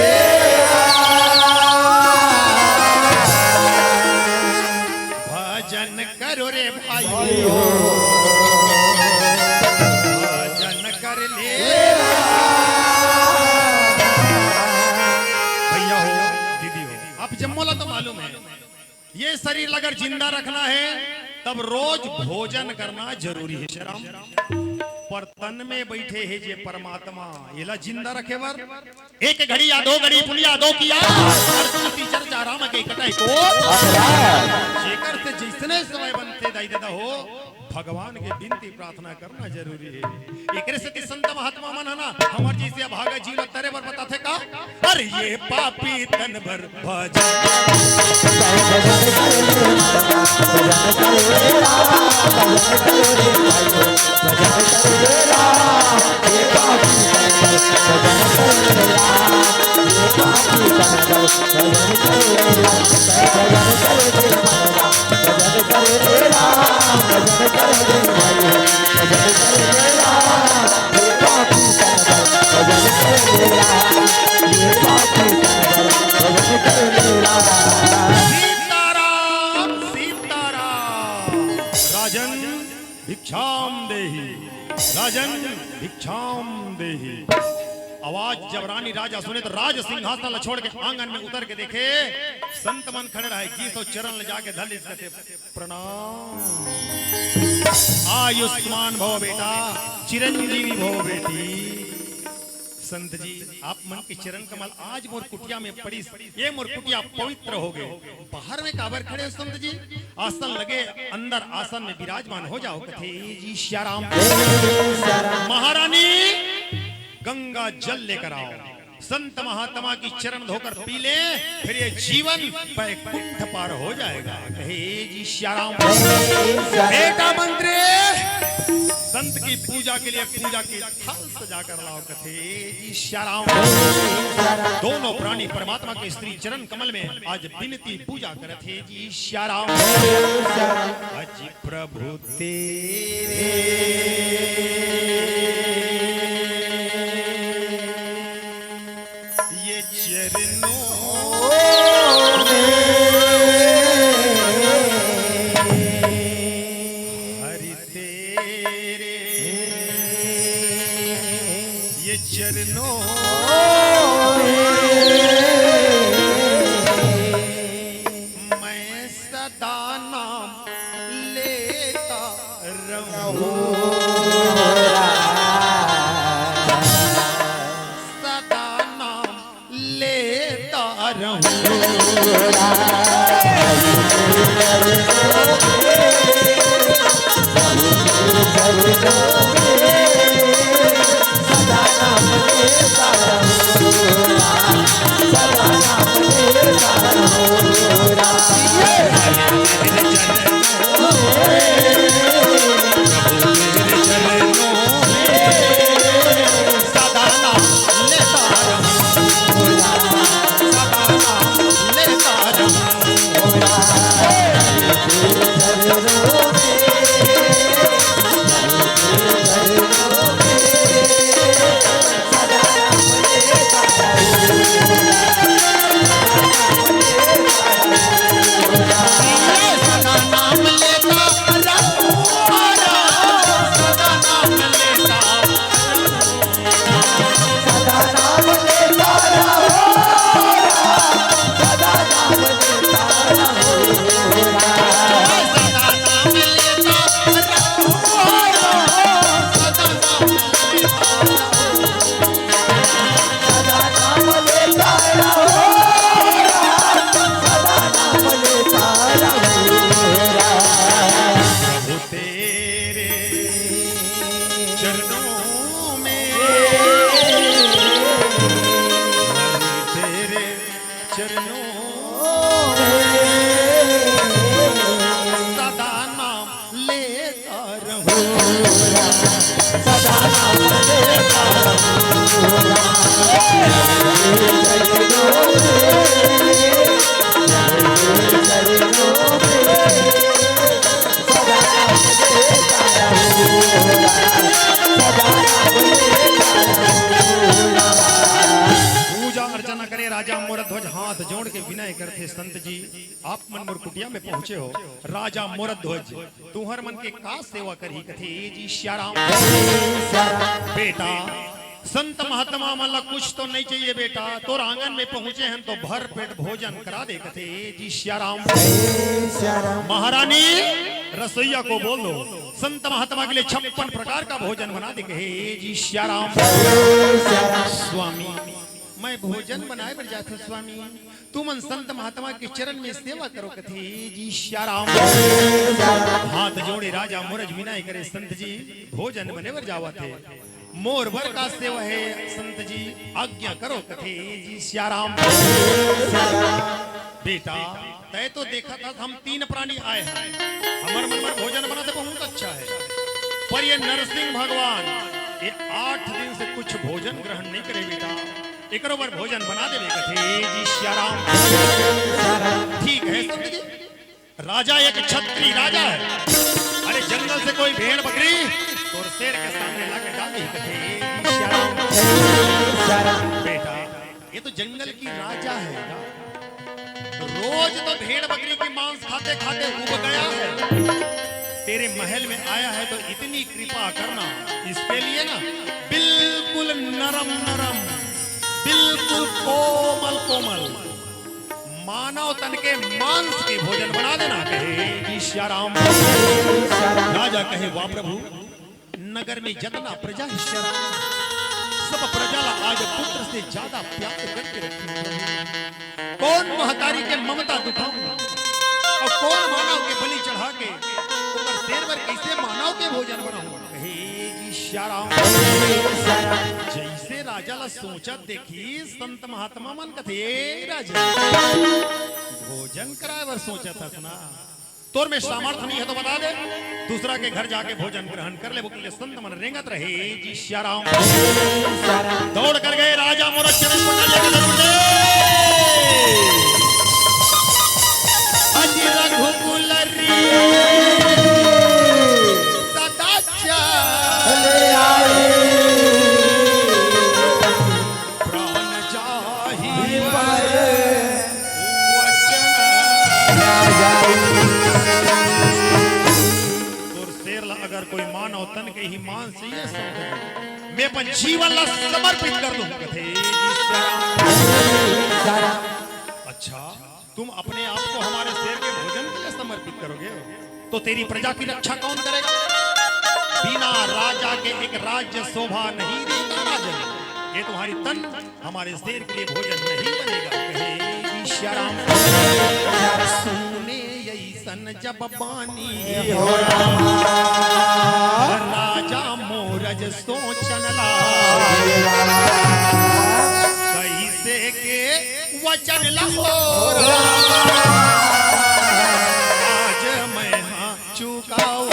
भजन करो रे भाई, भजन कर ले भैया हो दीदी हो। आप जम्मोला तो मालूम है ये शरीर अगर जिंदा रखना है तब रोज भोजन करना जरूरी है श्याम। पर तन में बैठे है जे परमात्मा येला जिंदा रखे वर एक घड़ी या दो घड़ी पुलिया दो किया चर्चा राम के कटाई को जेकर से जिसने समय बनते दाई देता हो भगवान के विनती प्रार्थना करना जरूरी है। एकरे से संत महात्मा मन है ना हमार जैसे भागा जीव तेरे बर बताते का, अरे ये पापी तन भर भजन भजन भिक्षाम देहि राजन भिक्षाम देहि। आवाज जब रानी राजा सुने तो राज सिंहासन छोड़ के आंगन में उतर के देखे संत मन खड़े रहे की तो चरण ले जाके धल इसके प्रणाम। आयुष्मान भव बेटा, चिरंजीवी भव बेटी। संत जी आप मन के चरण कमल आज मोर कुटिया में पड़ी, ये मोर कुटिया पवित्र हो गए। बाहर में काबर खड़े हो संत जी? आसन लगे, अंदर आसन में विराजमान हो जाओ कथे जी श्याराम। महारानी गंगा जल लेकर आओ, संत महात्मा की चरण धोकर पी ले, फिर ये जीवन बैकुंठ पार हो जाएगा। कहे जी श्याराम। बेटा मंत्री संत की पूजा के लिए पूजा की थाल सजा कर लाओ कथे जी श्याराम। दोनों प्राणी परमात्मा के स्त्री चरण कमल में आज विनती पूजा करते जी श्याराम। अज प्रभु तेरे ये चरणों चरणों मैं सदा नाम लेता रहूं, सदा नाम लेता रहूं। हाथ जोड़ के विनय करते संत जी आप मन मोर कुटिया में पहुंचे हो। राजा मोर ध्वज तुहर मन के का सेवा करही कथे जी श्याराम। बेटा संत महात्मा मन ला कुछ तो नहीं चाहिए बेटा, तो आंगन में पहुंचे हैं तो भर पेट भोजन करा दे कथे जी श्याराम। महारानी रसोईया को बोल दो संत महात्मा के लिए 56 प्रकार का भोजन बना दे कहे जी श्याराम। स्वामी मैं भोजन बनाए पर जाते स्वामी, तुम संत महात्मा के चरण में सेवा करो कथे जी श्याराम। हाथ जोड़े राजा मुरज विनय करे संत जी भोजन बने पर जावा थे। मोर भर का सेवा है संत जी आज्ञा करो कथे जी श्याराम। बेटा तय तो देखा था हम 3 प्राणी आए हैं, हमारे मन में भोजन बनाते बहुत अच्छा है, पर ये नरसिंह भगवान ये 8 दिन से कुछ भोजन ग्रहण नहीं करे बेटा, एक बार भोजन बना दे कथे जी श्याराम। ठीक है संत जी, राजा एक क्षत्रिय राजा है, अरे जंगल से कोई भेड़ बकरी तो शेर के सामने लाके डाल दी कथे जी श्याराम। बेटा ये तो जंगल की राजा है, रोज तो भेड़ बकरी की मांस खाते खाते उब गया है, तेरे महल में आया है तो इतनी कृपा करना। इसके लिए ना बिल्कुल नरम नरम, बिल्कुल कोमल कोमल मानव तन के मांस के भोजन बना देना। कहे श्याराम। राजा कहे वाह प्रभु, नगर में जितना प्रजा है श्याराम, सब प्रजा ला आज पुत्र से ज्यादा प्यार करके रखी। कौन महतारी के ममता दुखाऊंगा और कौन मानव के बलि चढ़ा के ऊपर शेर पर कैसे मानव के भोजन बनाऊंगा। कहे श्याराम। जैसे राजा ला सोचा देखी संत महात्मा मन कथे राजा भोजन कराए बर सोचा था सुना। तोर में सामर्थ्य नहीं है तो बता दे, दूसरा के घर जाके भोजन ग्रहण कर ले। वो के लिए संत मन रेंगत रहे जी श्याराम। दौड़ कर गए राजा मोर चरण पकड़ लेके जरूर दे। अजी रघुकुल री सदा चले आए, प्राण जाहि पर वचन अगर कोई मानव तन के ही मान से ये समझ मैं अपन जीवन ला समर्पित कर दूं। कथे अच्छा, तुम अपने आप को हमारे शेर के भोजन के लिए समर्पित करोगे तो तेरी प्रजा की रक्षा कौन करेगा? बिना राजा के एक राज्य शोभा नहीं देगा। राजन, ये तुम्हारी तन हमारे शेर के लिए भोजन नहीं बनेगा। कहे श्याराम। सुने सन जब बानी हो राजा मोरज सोचन कैसे के वचन लहोरा आज मैं हाँ चुकाओ।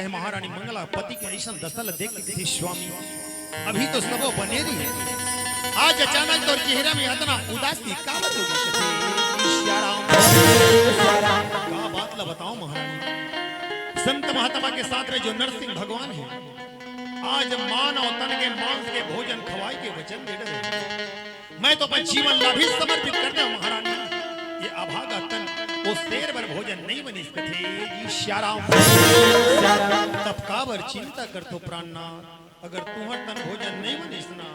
महारानी मंगला पति के ऐसा दशा देखती थी स्वामी, अभी तो सब बनेरी है, आज अचानक तो चेहरा में इतना उदासी का बात हो गई। क्या बात ला बताओ महारानी। संत महात्मा के साथ रहे जो नरसिंह भगवान है, आज मान और तन के मांस के भोजन खवाई के वचन दे रहे। मैं तो अपन जीवन ला भी समर्पित कर दे महारानी। ये अभागा तन वो शेर बर भोजन नहीं बनी थे श्याराम। तब काबर चिंता कर तो प्राणनाथ, अगर तुम्हार तन भोजन नहीं बनिस ना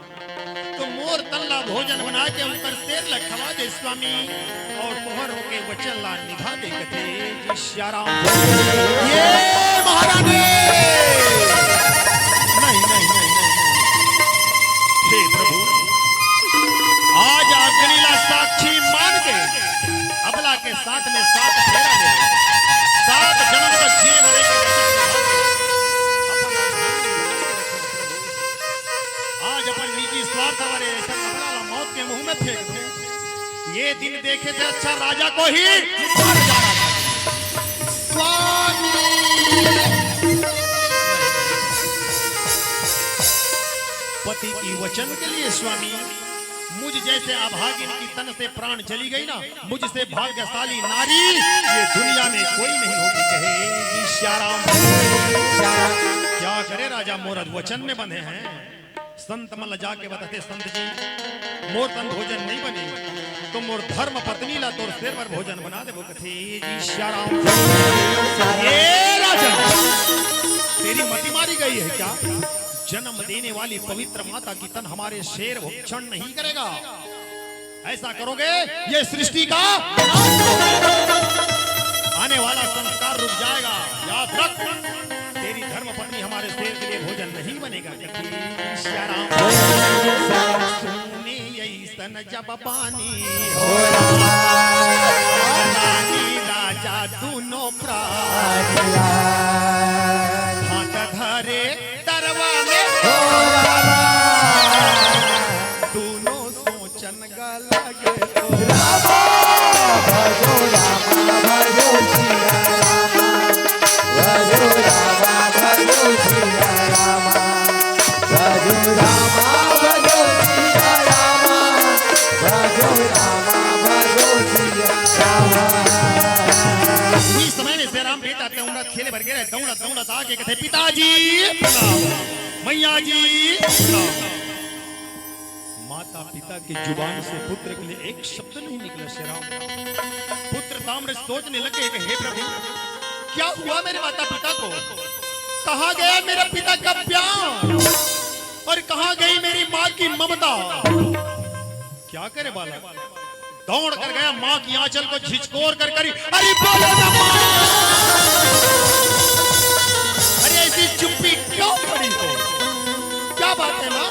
तो मोर तल्ला भोजन बना के उनकर शेर ला खवा दे स्वामी, और तुम्हार के वचन ला निभा दे कथे श्याराम। ये महारानी नहीं नहीं नहीं हे प्रभु, आज अग्निला साक्षी मान के अबला के साथ में 7 फेरा ले 7 जन्म तक जिए मरे के आज अपन निजी स्वार्थ वाले अबला मौत के मुंह में फेंक दे। ये दिन देखे थे अच्छा राजा को ही मार जाना स्वामी। पति की वचन के लिए स्वामी, मुझ जैसे अभागिन की तन से प्राण चली गई ना, मुझसे भाग्यशाली नारी ये दुनिया में कोई नहीं होगी। कहे श्याराम। क्या करे राजा मोरद वचन में बंधे हैं। संत मल जाके बताते संत जी मोर तन भोजन नहीं बने तो मोर धर्म पत्नी ला तोर सिर पर भोजन बना दे। वो कथे श्याराम। ये राजा तेरी मति मारी गई है क्या? जन्म देने वाली पवित्र माता की तन हमारे शेर भक्षण नहीं करेगा। ऐसा करोगे ये सृष्टि का आने वाला संस्कार रुक जाएगा। याद रख, तेरी धर्म पत्नी हमारे शेर के लिए भोजन नहीं बनेगा। श्याराम। सुने ऐसन जब पानी हो राजा दोनों प्राण हाथ धरे तरवा में दोनों सोचन गा लगे तो रामा भजो रामा भजो सिया रामा भजो रामा भजो सिया रामा भजो रामा भजो सिया रामा भजो रामा भजो सिया से राम बेटा तौड़ा खेले भर गए दौड़ा दौड़ा आगे कहते पिताजी प्रणाम, मैया जी प्रणाम। माता पिता की जुबान से पुत्र के लिए एक शब्द नहीं निकला श्री राम। पुत्र ताम्रज सोचने लगे कि हे प्रभु क्या हुआ मेरे माता पिता को, कहां गया मेरे पिता का प्यार और कहां गई मेरी मां की ममता। क्या करे बालक, दौड़ कर गया मां की आंचल को झिझकोर कर करी, अरे बोलो ना मां, अरे ऐसी चुप्पी क्यों पड़ी हो, क्या बात है मां।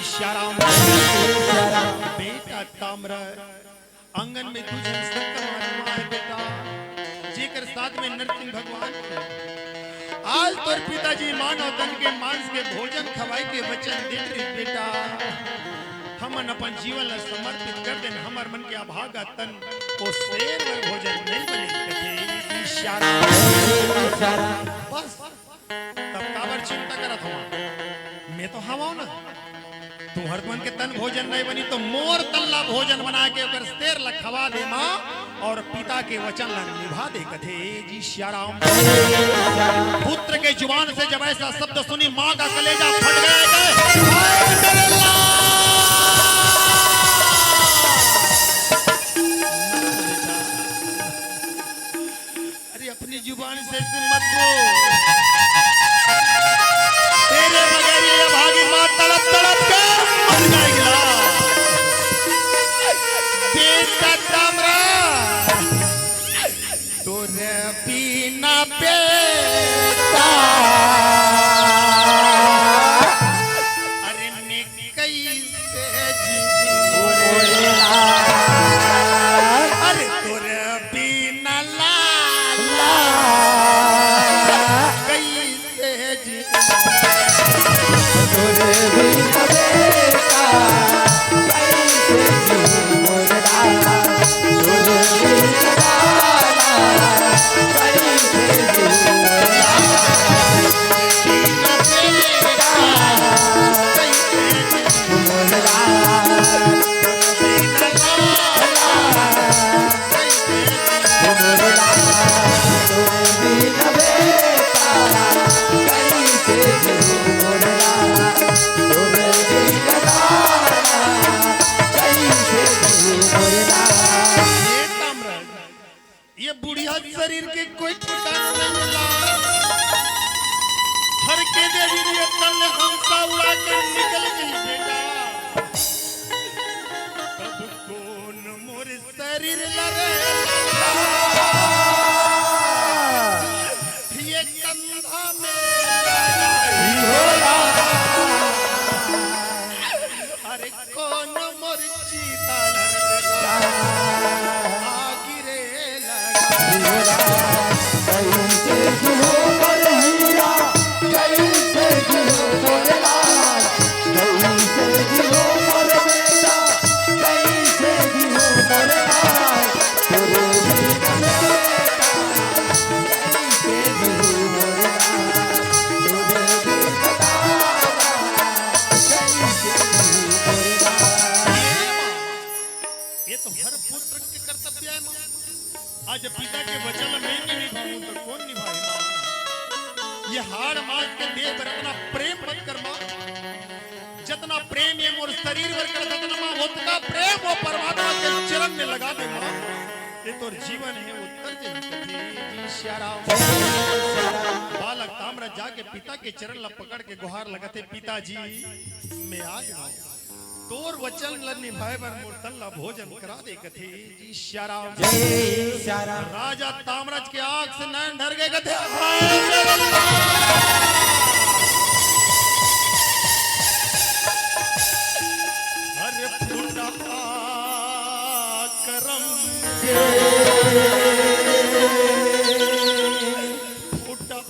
श्याराम बेटा ताम्रज आंगन में तुझे सत्य है बेटा, जेकर साथ में नरसिंह भगवान आज तोर पिताजी मानव तन के मांस के भोजन खवाई के वचन दे रही बेटा, हमन अपन जीवन ला समर्पित कर देन, हमर मन के अभागा तन ओ शेर वर भोजन नहीं बने कथे इशारा बस। तब काबर चिंता करत हुआ, मैं तो हवा ना, तू हर मन के तन भोजन नहीं बनी तो मोर तल्ला भोजन बना के ओकर शेर ला खवा दे मां और पिता के वचन ला निभा दे कथे जी श्याराम। पुत्र के जुबान से जब ऐसा शब्द सुनी मां का कलेजा फट गया। अपनी जुबान से मत बोल, तेरे बगैर ये भागी मां तड़प तड़प के मर जाएगा। बेटा ताम्रज तोरे बिना बेटा अरे मैं कैसे जीऊं, अरे तोरे बिना शरीर के कोई ठिकाना नहीं मिला, हर के देवी ने तल हमसा उड़ा के निकल गई बेटा। तब कौन मोर शरीर लरे ये कंधा में होला, अरे कौन मोर चीता लरे आगिरे लगा। आज पिता के वचन मैं नहीं निभाऊं तो कौन निभाए मां। ये हार मास के देह पर इतना प्रेम मत कर मां, जितना प्रेम ये मोर शरीर पर कर देना मां, उतना प्रेम वो परमात्मा के चरण में लगा दे मां। ये तो जीवन है उत्तर दे श्याराम। बालक ताम्रज जाके पिता के चरण ला पकड़ के गुहार लगाते, पिताजी मैं आ गया, तोर वचन ल निभाए बर मोर तन ला भोजन करा दे कथे जी श्याराम। जय श्याराम। राजा ताम्रज के आंख से नैन ढर गए कथे, अरे फूटा करम फूटा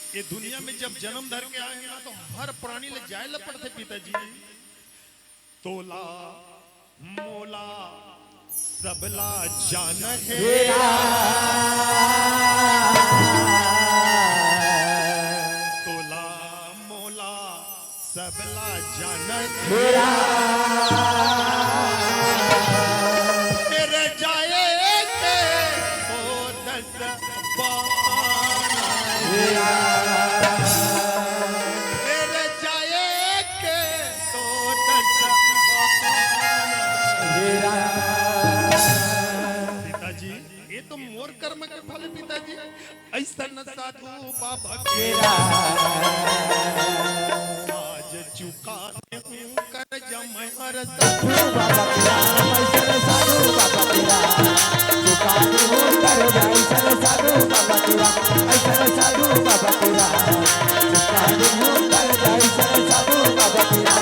ये दुनिया में जब जन्म धर के आए ना तो हर प्राणी ले जाए ला पड़ते पिताजी, तोला मोला सबला जान है हेरा तोला मोला सबला जान हेरा तेरे जाए के ओ दस बाना हेरा तेरे जाए के तो दस बाना हेरा पिताजी ये तो मोर कर्म के फल पिताजी ऐसा न साधु बाबा के हेरा आज चुका कर जमय हर साधु बाबा तेरा ऐसा साधु बाबा तेरा चुका दूं कर ऐसा साधु बाबा तेरा ऐसा साधु बाबा तेरा चुका दूं कर ऐसा साधु बाबा तेरा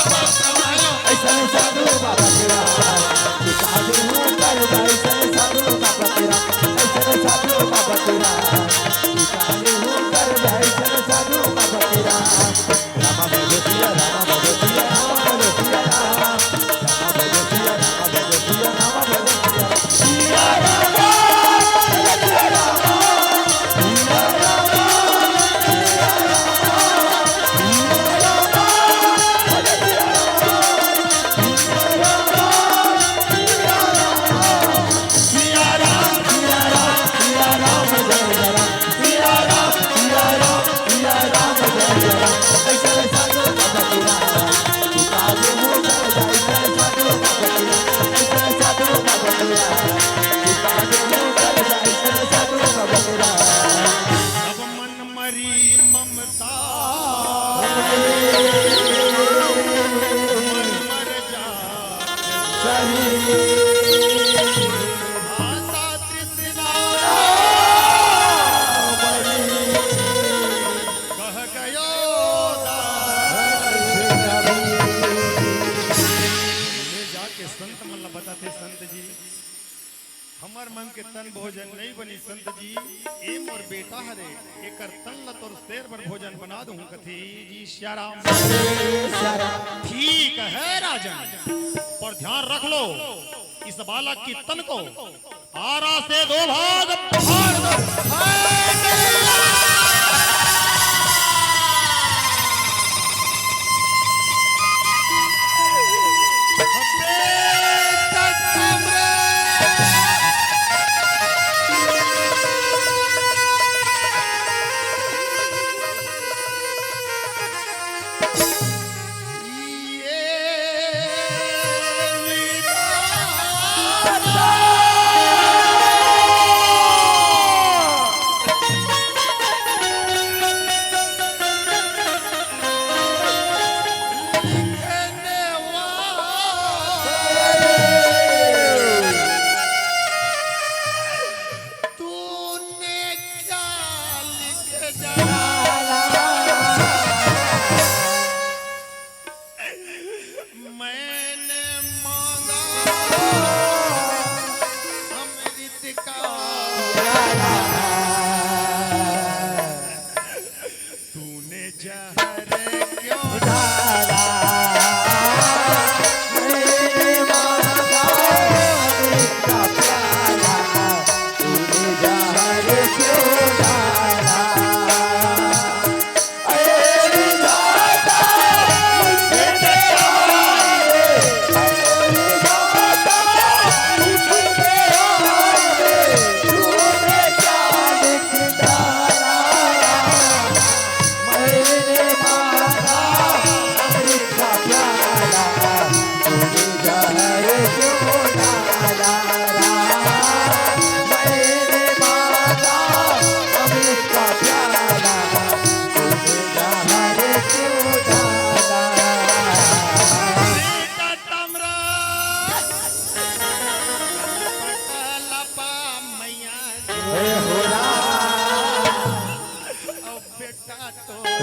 ऐसा साधु बाबा तेरा चुका दूं कर ऐसा साधु बाबा तेरा ऐसा साधु बाबा तेरा चुका दूं कर ऐसा साधु बाबा तेरा रामा भगवतिया रामा भगवतिया रामा भगवतिया रामा भगवतिया रामा भगवतिया रामा भगवतिया सिया रामा सिया रामा सिया रामा सिया रामा भगवतिया रामा सिया राम सिया राम सिया राम जय राम सिया राम सिया राम सिया राम जय राम ऐसा साधु बाबा तेरा चुका दूं कर ऐसा साधु बाबा तेरा ऐसा साधु बाबा तेरा चुका दूं कर ऐसा साधु बाबा तेरा अब मन मरी ममता मन मर जा सही आशा तृष्णा कह गयो ले जाके संत मन बताते संत जी हमार मन के तन भोजन नहीं बनी संत जी एम और बेटा हरे एकर तन लत और शेर पर भोजन बना दूं कथी जी श्याराम ठीक है राजन पर ध्यान रख लो इस बालक की तन को आरा से दो भाग फाड़ दो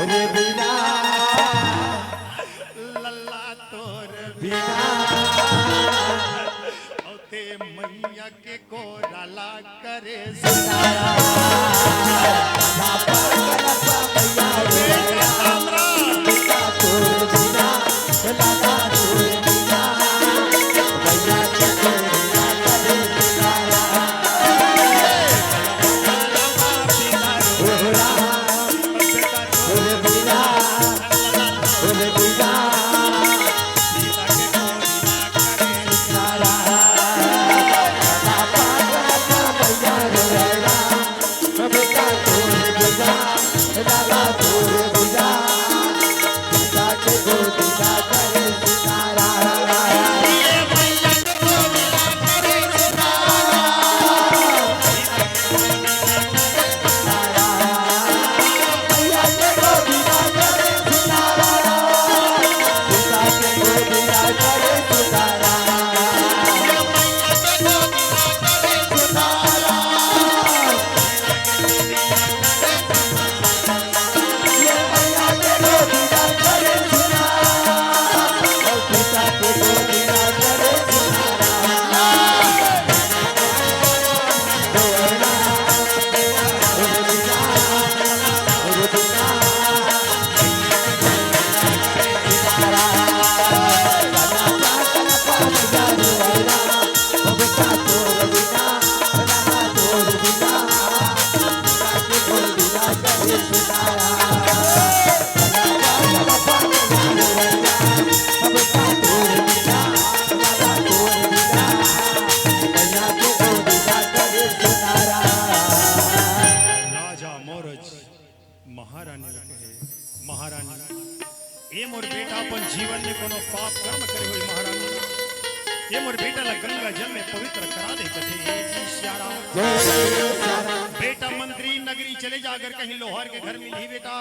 रे बिना लल्ला तोर बिना औते मैया के कोराला करे सुनाया बाबा मैया रे बेटा तामरा गोदिया करे सुनारा ये मैया के गोदिया करे सुनारा मैया के गोदिया करे सुनारा सीता के गोदिया करे सुनारा ये मैया के गोदिया करे सुनारा ये मैया के गोदिया करे सुनारा और सीता के गोदिया करे सुनारा गोविंदा राजा मोरज महारानी कहे महारानी ये मोर बेटा अपन जीवन में कोनो पाप कर्म करे हुई महारानी ये मोर बेटा ला गंगा जल में पवित्र करा दे कथे हे जी श्यारा बेटा मंत्री नगरी चले जा अगर कहीं लोहार के घर मिली बेटा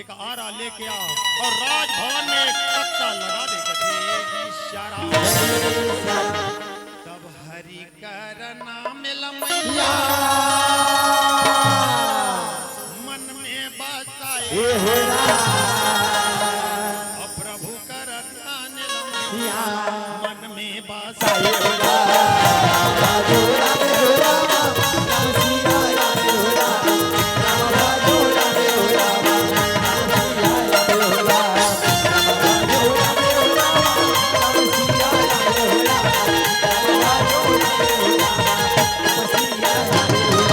एक आरा लेके आ और राजभवन में एक तख्ता लगा दे कथे हे जी श्यारा तब हरि कर नाम लमैया मन में बसाए और प्रभु कर ध्यान लमैया मन में बसाए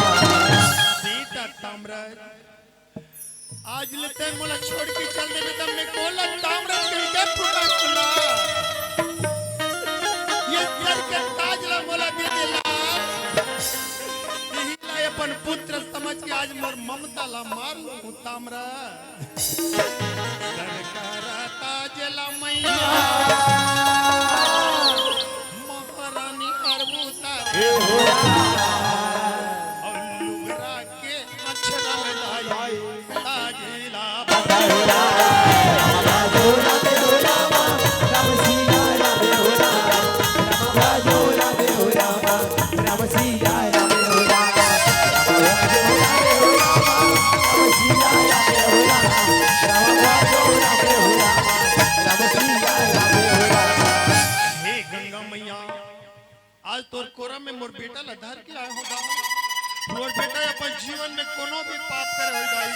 सीता ताम्रज आज लेते मोला छोड़ के चल दे तब मैं कोला ताम्रज के के फुटा खुला ये सर के ताज ला मोला दे देला यही ला अपन पुत्र समझ के आज मोर ममता ला मार लूं ताम्रज सरकार ताज ला मैया महारानी अरबूता और लुगरा के अक्षरा में लाई ताजिला हे गंगा मैया आज तोर कोरम में मोर बेटा ला धर के आए होगा मोर बेटा अपन जीवन में कोनो भी पाप करे होई दाई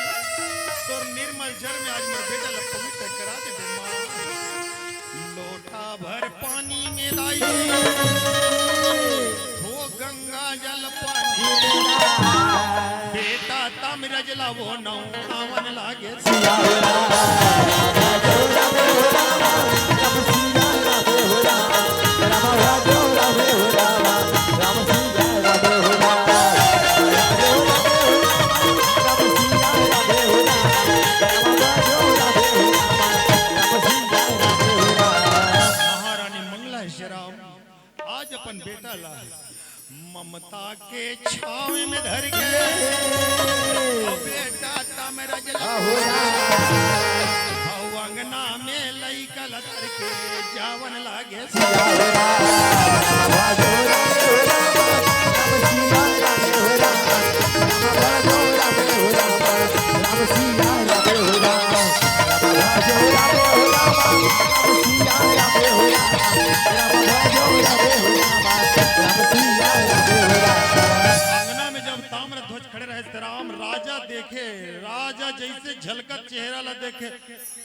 तोर निर्मल जल में आज मोर बेटा ला पवित्र करा दे मां लोटा भर पानी में लाई हो गंगा जल पानी बेटा ताम्रज ला वो नौ आवन लागे महारानी मंगला श्याम आज अपन बेटा ला ममता के छाव में धर के ओ बेटा ताम्रज ला अंगना में लई कल धर के जावन लागे अंगना में जब ताम्र ध्वज खड़े रहे राम राजा देखे राजा जैसे झलकत चेहरा ला देखे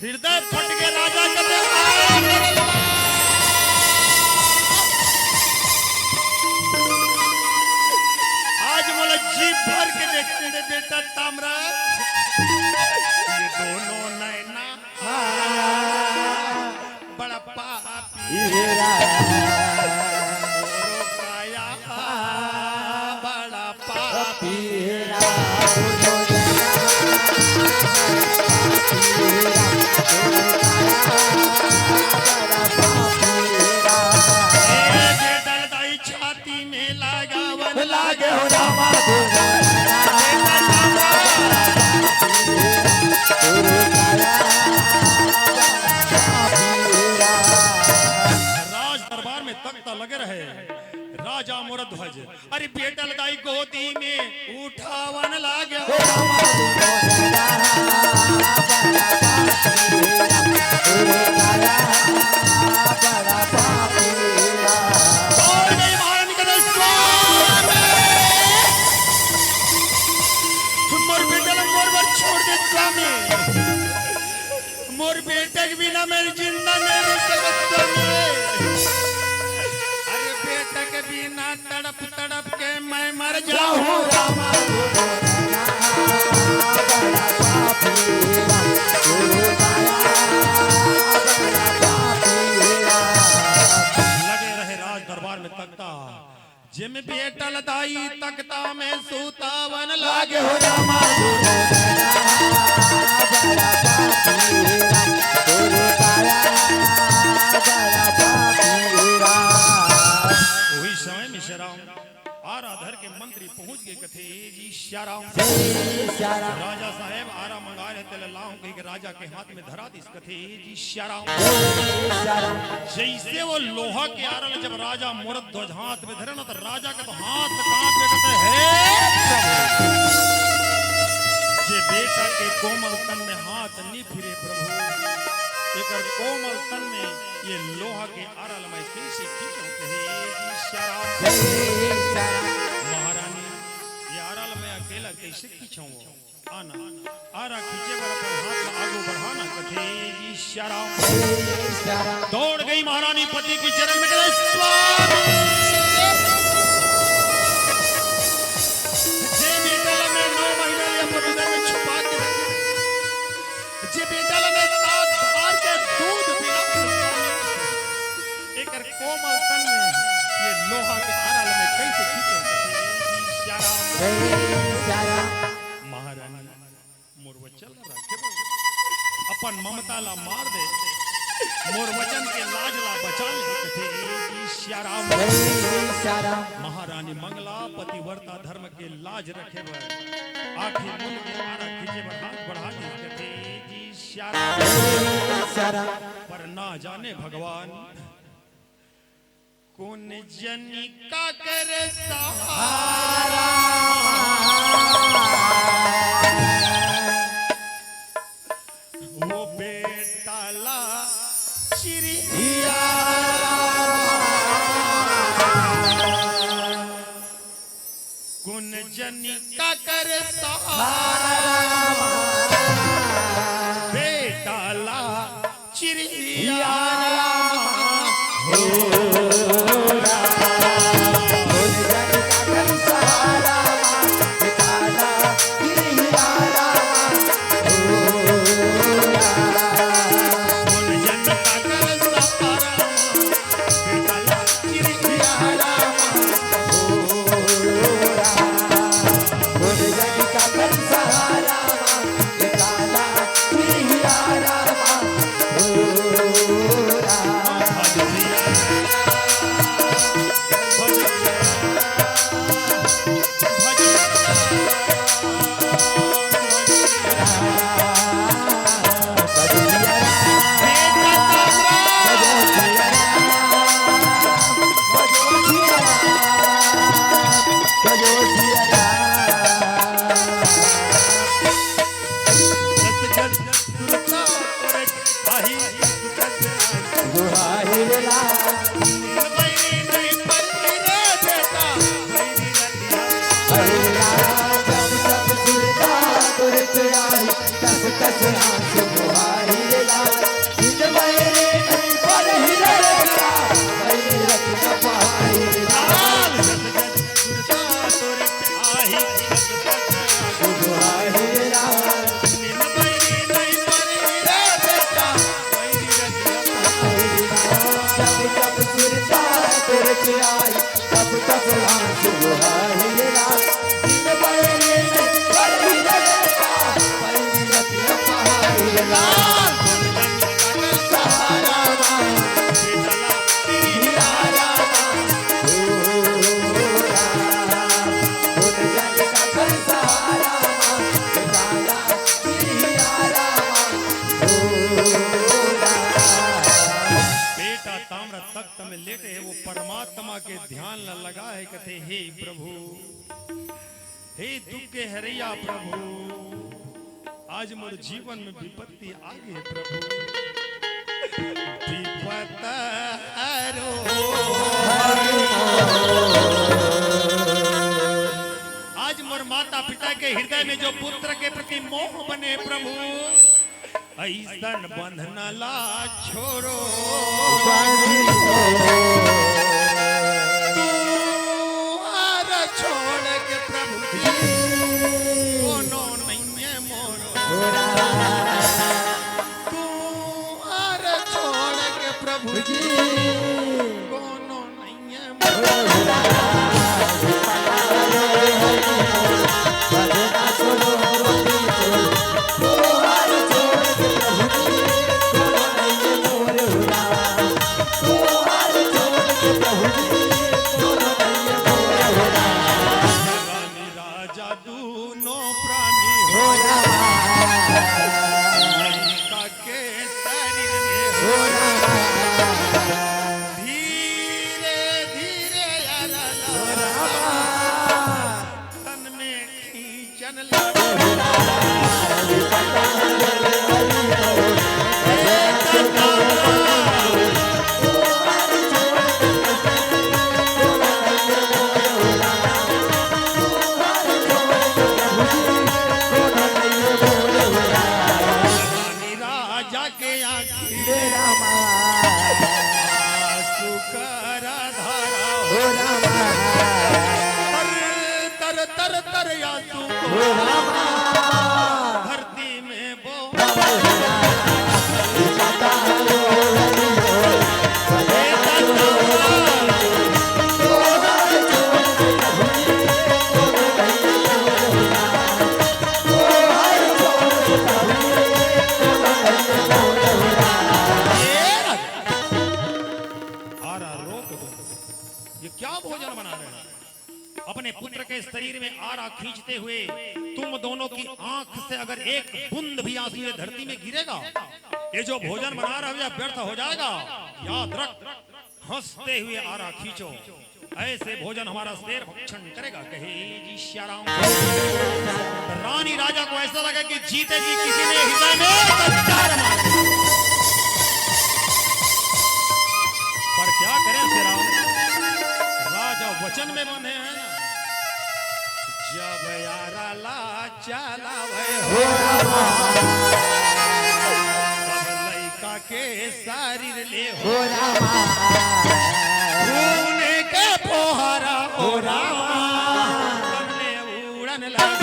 हृदय फट के राजा कहते आज बोला जीप भर के देखते थे बेटा ताम्र ये दोनों नैना बड़ा पापी मोरो काया बड़ा पापी तेरा ध्वज अरे बेटल दाई गोदी में उठावन लागे हे रामा दुर्योधना बड़ा पापी दुर्योधना बड़ा पापी और नहीं महारानी का स्वामी मोर बेटल मोर वर छोड़ दे स्वामी मोर बेटे के बिना मेरी जिंदा नहीं रह सकता अरे बेटे के बिना तड़प तड़प के मैं मर जाऊं रामा दुर्योधना बड़ा पापी दुर्योधना बड़ा पापी लगे रहे राज दरबार में तख्ता जिम बेटल दाई तख्ता में सूतावन लागे हो रामा दुर्योधना बड़ा पापी दुर्योधना बड़ा पापी वही समय में शराम आराधर के मंत्री पहुंच गए कथे जी श्याराम श्यारा राजा साहेब आरा मंगा रहे तेल लाऊं कहीं राजा के हाथ में धरा दी इस कथे जी श्याराम श्यारा जैसे वो लोहा के आरल जब राजा मुरत ध्वज हाथ में धरे ना तो राजा का तो हाथ कांपे कहते है जे बेटा के कोमल तन में हाथ नहीं फिरे प्रभु एकर कोमल तन में ये लोहा के आरल में कैसे खींचो कहे जी श्याराम महारानी ये आरल में अकेला कैसे खींचो आना आरा खींचे पर अपन हाथ आगे बढ़ाना कथे जी श्याराम दौड़ गई महारानी पति के चरण में गए स्वामी जे बेटल में 9 महीने या पवित्र में छुपा के जे बेटल में 7 बार के दूध पिला एक कोमल तन में ये लोहा के आरल में कैसे खींचो श्याराम महारानी मोर वचन रखे अपन ममता ला मार दे मोर वचन के लाज ला बचा ले कथे जी श्याराम महारानी मंगला पतिव्रता धर्म के लाज रखे बर आखिर मुन के आरा खींचे बर हाथ बढ़ा दे कथे जी श्याराम पर ना जाने भगवान कौन जनी का करे सहारा वो बेटा ला चिड़िया कौन जनी का करे सहारा बेटा ला चिड़िया भक्त में लेटे वो परमात्मा के ध्यान न लगा है कहते हे प्रभु, हे दुख के हरैया प्रभु, आज मोर जीवन में विपत्ति आ गई प्रभु। विपत हरो आज मोर माता पिता के हृदय में जो पुत्र के प्रति मोह बने प्रभु, ऐसन बंधन ला छोड़ो। तुहार छोड़ के प्रभु जी कोनो नहीं है मोरो। तुहार छोड़ के प्रभु जी कोनो नहीं है मोरो। धरती में बो ये क्या भोजन बना रहे हैं? अपने पुत्र के शरीर में आरा खींचते हुए तुम दोनों की आंख से अगर एक बूंद भी आंसू ये धरती में गिरेगा, ये जो भोजन बना रहा है व्यर्थ हो जाएगा। याद रख, हंसते हुए आरा खींचो, ऐसे भोजन हमारा शेर भक्षण करेगा। कहे जी श्याराम। रानी राजा को ऐसा लगा कि जीते जी किसी ने हृदय में तलवार मारी। पर क्या करें श्याराम, राजा वचन में बंधे हैं ना। जब यारा ला चला हो तब लइका के शरीर ले हो खूने के पोहरा हो रामा हमने उड़न लगा।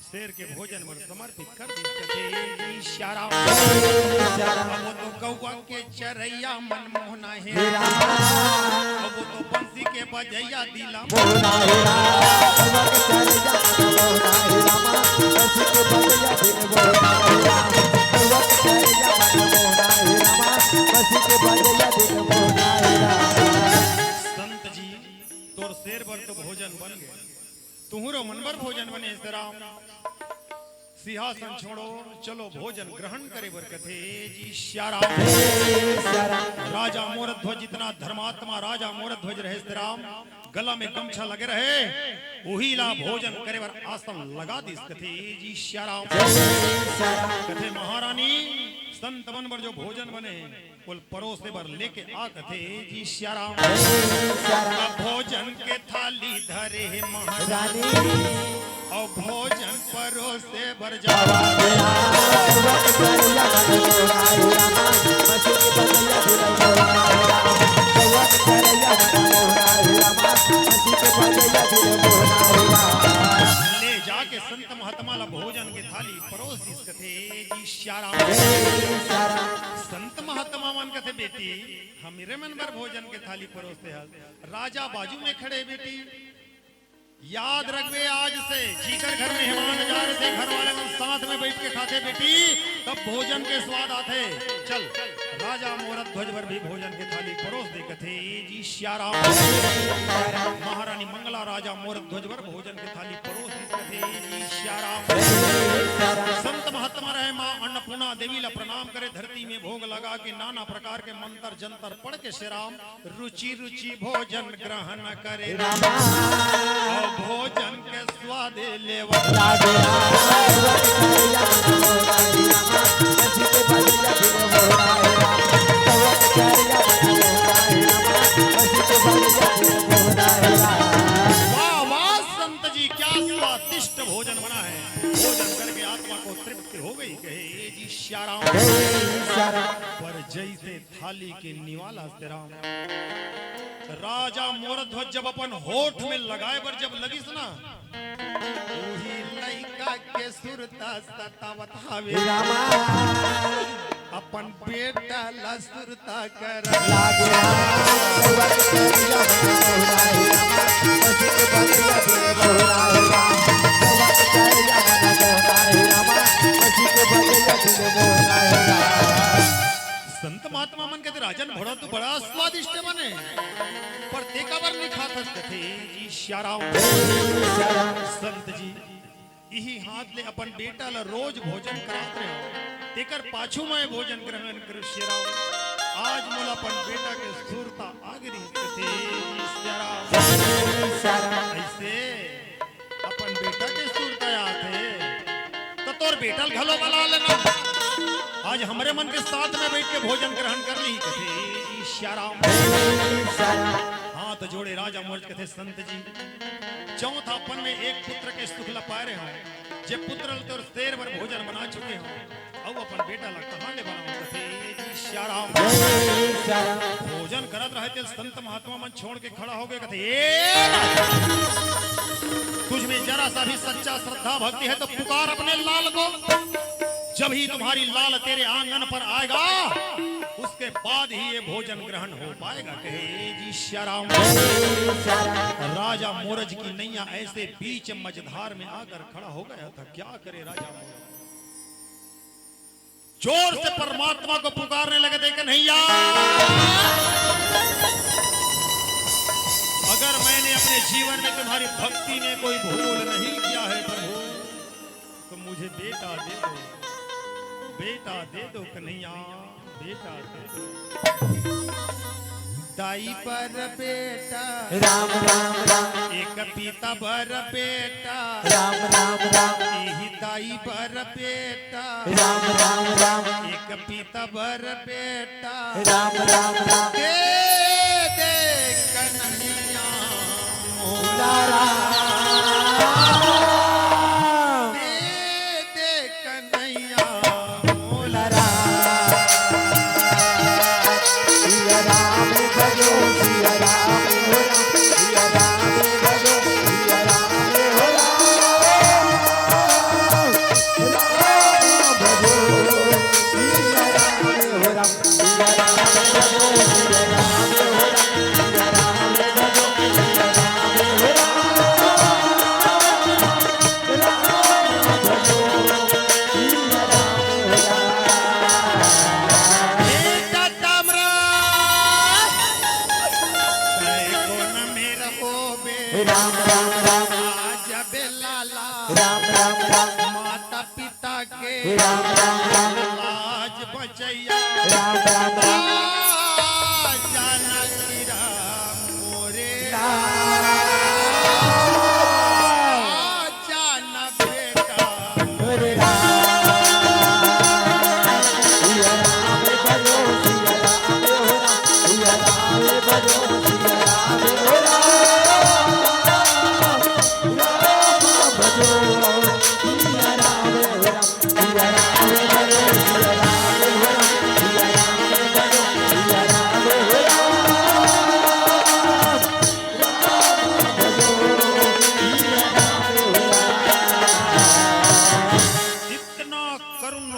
शेर के भोजन में समर्पित कर दी। श्याराम वो तो गौवा के चरैया मनमोहना है, वो तो बंसी के बजैया दिला संत जी तोर शेर पर तो भोजन बन गए, तुहरो मनबर भोजन बने। राम सिंहासन छोड़ो, चलो भोजन ग्रहण करे बरकते जी श्याराम। राजा मोरध्वज इतना धर्मात्मा राजा मोरध्वज रहे राम, गला में गमछा लगे रहे वही ला भोजन करे बर आसन लगा दिस कथे जी श्याराम कथे महारानी संत बन बर जो भोजन बने कुल परोसे बर लेके आ कथे जी श्याराम भोजन के थाली धरे महारानी और भोजन परोसे बर जावा ले जाके संत महात्मा ला भोजन के थाली परोस दिस कथे जी श्याराम संत महात्मा मन कथे बेटी हमीरे मन बर भोजन के थाली परोसते हल राजा बाजू में खड़े बेटी याद रखबे आज से जीकर घर में मेहमान जा रहे थे घर वाले लोग साथ में बैठ के खाते बेटी तब भोजन के स्वाद आते चल राजा मोरत ध्वज पर भी भोजन के थाली परोस दे कथे जी श्याराम महारानी मंगला राजा मोरत ध्वज पर भोजन के थाली परोस दी कथे जी श्याराम संत महात्मा रहे मां अन्नपूर्णा देवी ला प्रणाम करे धरती में भोग लगा के नाना प्रकार के मंत्र जंतर पढ़ के श्री राम रुचि रुचि भोजन ग्रहण करे भोजन के स्वाद लेवा वाह वाह संत जी क्या स्वादिष्ट भोजन बना है भोजन करके आत्मा को तृप्त हो गई कहे जी श्याराम पर जैसे थाली के निवाला राम राजा मोरध्वज जब अपन होठ में लगाए बर जब लगिस ना वही लइका के सुरता सतावत हावे अपन बेटा ला सुरता कर लागे संत महात्मा मन कहते राजन भोड़ा तो बड़ा स्वादिष्ट बने पर देखा बर नहीं खाता कथे जी श्याराम संत जी यही हाथ ले अपन बेटा ला रोज भोजन करात रहे तेकर पाछू में भोजन ग्रहण कर श्याराम आज मोला अपन बेटा के सुरता आगरी कथे जी श्याराम ऐसे अपन बेटा के सुरता आते तो तोर बेटल घलो बला लेना आज हमारे मन के साथ में बैठ के भोजन ग्रहण कर ली कथे श्याराम हाथ जोड़े राजा मोर्च कथे संत जी चौथापन में एक पुत्र के सुख ला पाए रहे हैं जे पुत्र तो शेर भर भोजन बना चुके हो अब अपन बेटा ला कहां ले बनाओ कथे श्याराम भोजन करत रहे थे संत महात्मा मन छोड़ के खड़ा हो गए कथे तुझ में जरा सा भी सच्चा श्रद्धा भक्ति है तो पुकार अपने लाल को जब ही तुम्हारी लाल तेरे आंगन पर आएगा उसके बाद ही ये भोजन ग्रहण हो पाएगा कहे जी श्याराम राजा मोरज की नैया ऐसे बीच मझधार में आकर खड़ा हो गया था क्या करे राजा मोरज जोर से परमात्मा को पुकारने लगे थे कन्हैया अगर मैंने अपने जीवन में तुम्हारी भक्ति में कोई भूल नहीं किया है प्रभु तो मुझे बेटा दे दो कन्हैया बेटा दे दो दाई पर बेटा राम राम राम एक पिता पर बेटा राम राम राम यही दाई पर बेटा राम राम राम एक पिता पर बेटा राम राम राम दे दे कन्हैया मोला दे दे कन्हैया मोला सिया राम भजो सिया राम हो राम सिया राम भजो सिया राम हो राम भजो सिया राम हो राम सिया राम भजो सिया राम हो राम सिया राम भजो सिया राम हो राम भजो सिया राम हो राम बेटा तामरा कहे को न मेरा को बे राम राम राम आज बेलाला राम राम राम माता पिता के राम राम राम आज बचैया राम राम राम जानकी राम मोरे राम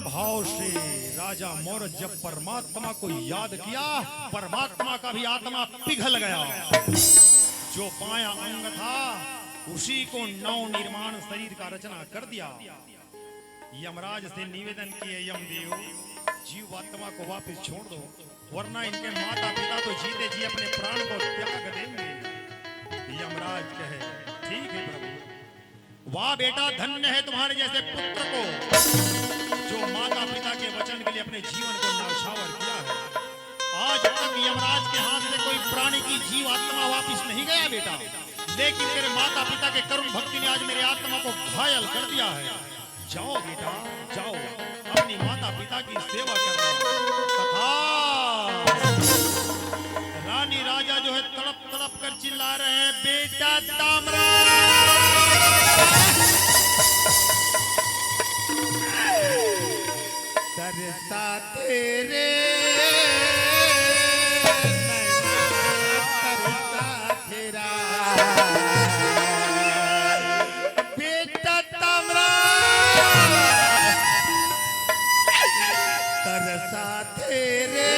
भाव से राजा मोर जब परमात्मा को याद किया, परमात्मा का भी आत्मा पिघल गया। जो बायां अंग था उसी को नव निर्माण शरीर का रचना कर दिया। यमराज से निवेदन किए, यमदेव जीव आत्मा को वापस छोड़ दो, वरना इनके माता पिता तो जीते जी अपने प्राण को त्याग देंगे। यमराज कहे, ठीक है प्रभु, वाह बेटा, धन्य है तुम्हारे जैसे पुत्र को जो माता पिता के वचन के लिए अपने जीवन को न्यौछावर किया है। आज तक यमराज के हाथ से कोई प्राणी की जीव आत्मा वापस नहीं गया बेटा, लेकिन तेरे माता पिता के करुण भक्ति ने आज मेरे आत्मा को घायल कर दिया है। जाओ बेटा जाओ, अपनी माता पिता की सेवा करना। तथा रानी राजा जो है तड़प तड़प कर चिल्ला रहे हैं, बेटा ताम्रा, तरसा तेरे तरसा तेरा बेटा ताम्रा, तरसा तेरे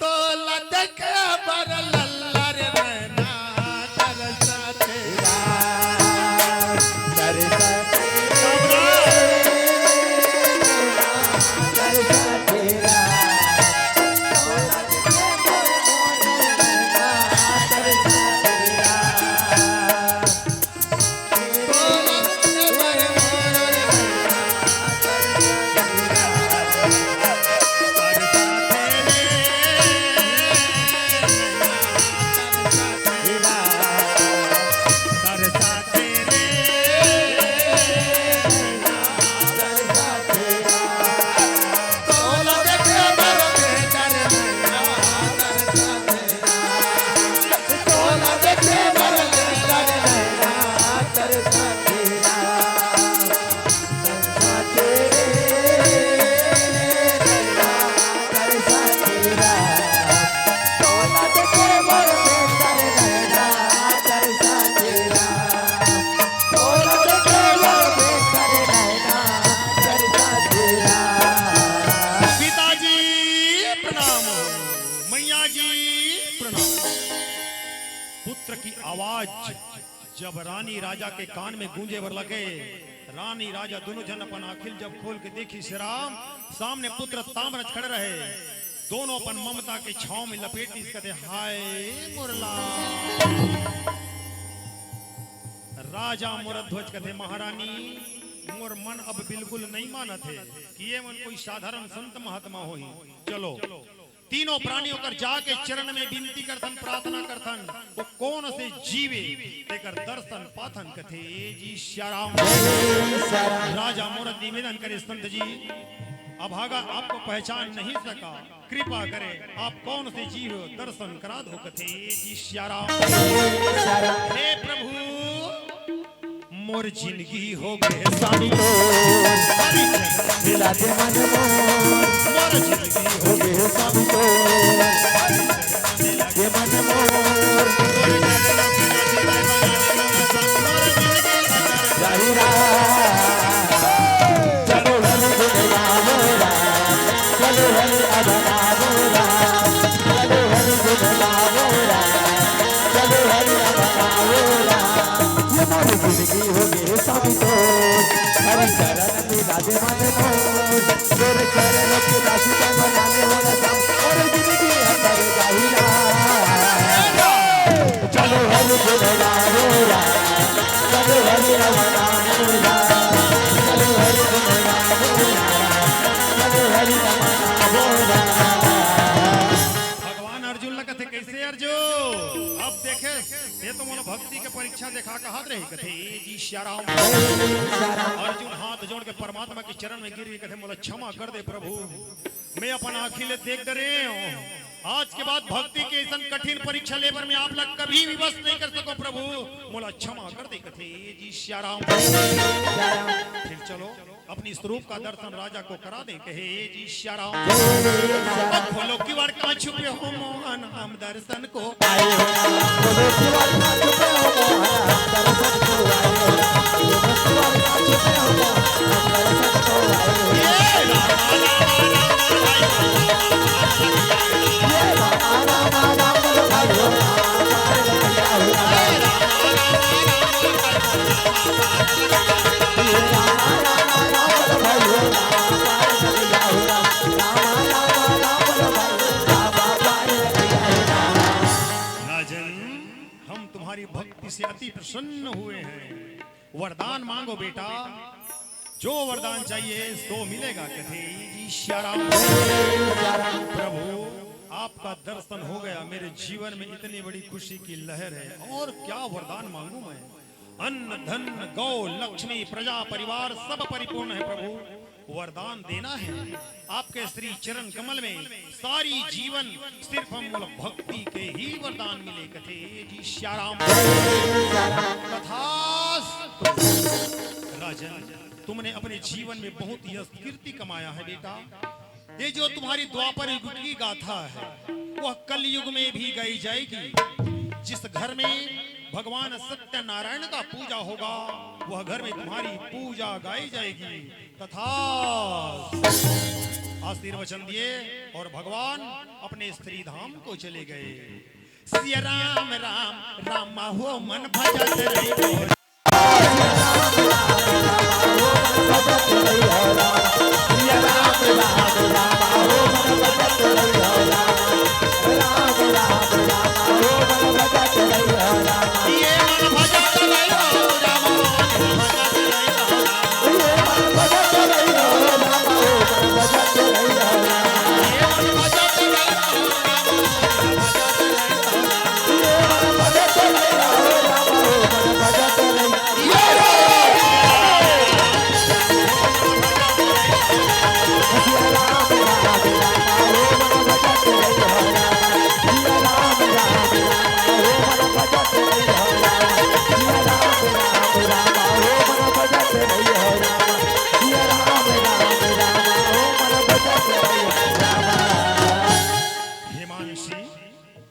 तो लदक बर लल्लर नैना, तरसा तेरा जब रानी राजा के कान में गूंजे वर लगे, रानी राजा दोनों जन अपन आंखें जब खोल के देखी, श्री राम सामने पुत्र ताम्रज खड़े रहे, दोनों अपन ममता के छांव में लपेट कहते, हाय मुरला। राजा मुरध्वज कहते, महारानी मोर मन अब बिल्कुल नहीं माना थे कि ये मन कोई साधारण संत महात्मा होई। चलो तीनों प्राणियों कर जाके चरण में विनती करथन, प्रार्थना करथन, वो कौन से जीवे देकर दर्शन पाथन कथे जी श्याराम। राजा मुरद निवेदन करे, संत जी अभागा आपको पहचान नहीं सका, कृपा करे आप कौन से जीव दर्शन करा दो कथे जी श्याराम। हे प्रभु मोर जिंदगी हो गए सानी तो मिला दे मन मोर जिंदगी हो गए सानी तो ये मन मोर जाहिरा चलो हरि गुणगा मोरा, चलो हरि अबना मोरा, चलो हरि गुणगा मोरा, चलो हरि अबना मोरा। ये मोर जिंदगी हो गए सानी तो हरि चरण मिला दे मन मोर, तेरे चरणों की दासी का बनाने वाला सब और जिंदगी अंदर जाहिरा। चलो हरि गुणगा मोरा, चलो हरि अबना मोरा, चलो हरि गुणगा मोरा, चलो हरि अबना मोरा। भगवान अर्जुन लगा थे, कैसे अर्जुन अब देखे ये तो मोनो भक्ति के परीक्षा देखा का हाथ रही कथे जी श्याराम। अर्जुन हाथ जोड़ के परमात्मा के चरण में गिर कथे, मोला क्षमा कर दे प्रभु, मैं अपन आँखी ले देख डरे हूँ, आज के बाद भक्ति के ऐसा कठिन परीक्षा लेबर में आप लोग कभी भी बस नहीं कर सको प्रभु, मोला क्षमा कर दे कथे जी श्याराम। फिर चलो अपनी स्वरूप का दर्शन राजा को करा दे, कहे जी श्याराम। खोलो की वार कहाँ छुपे हो मोहन हम दर्शन को आए हो राम, बोलो शिवा का छुपे हो मोहन हम दर्शन को आए हो राम, बोलो शिवा का छुपे हो मोहन हम दर्शन को आए हो राम। ये रामा रामा राम बोलो भाई हो राम, पार लगिया हो राम। ये रामा रामा राम बोलो भाई हो राम, पार लगिया हो राम। रामा रामा राम बोलो भाई हो राम, पार लगिया हो राम। राजन, हम तुम्हारी भक्ति से अति प्रसन्न हुए हैं। वरदान मांगो बेटा, जो वरदान चाहिए सो मिलेगा, कथे जी श्याराम। प्रभु आपका दर्शन हो गया, मेरे जीवन में इतनी बड़ी खुशी की लहर है, और क्या वरदान मांगू मैं। अन्न धन गौ लक्ष्मी प्रजा परिवार सब परिपूर्ण है प्रभु, वरदान देना है आपके श्री चरण कमल में सारी जीवन सिर्फ हम भक्ति के ही वरदान मिले, कथे जी श्याराम। तथास्तु। राजन, तुमने अपने जीवन में बहुत यश कीर्ति कमाया है बेटा। ये जो तुम्हारी द्वापर युग की गाथा है वह कलयुग में भी गाई जाएगी। जिस घर में भगवान सत्यनारायण का पूजा होगा वह घर में तुम्हारी पूजा गाई जाएगी। तथा आशीर्वचन दिए और भगवान अपने स्त्री धाम को चले गए। सिया राम राम राम हो मन भजत रही।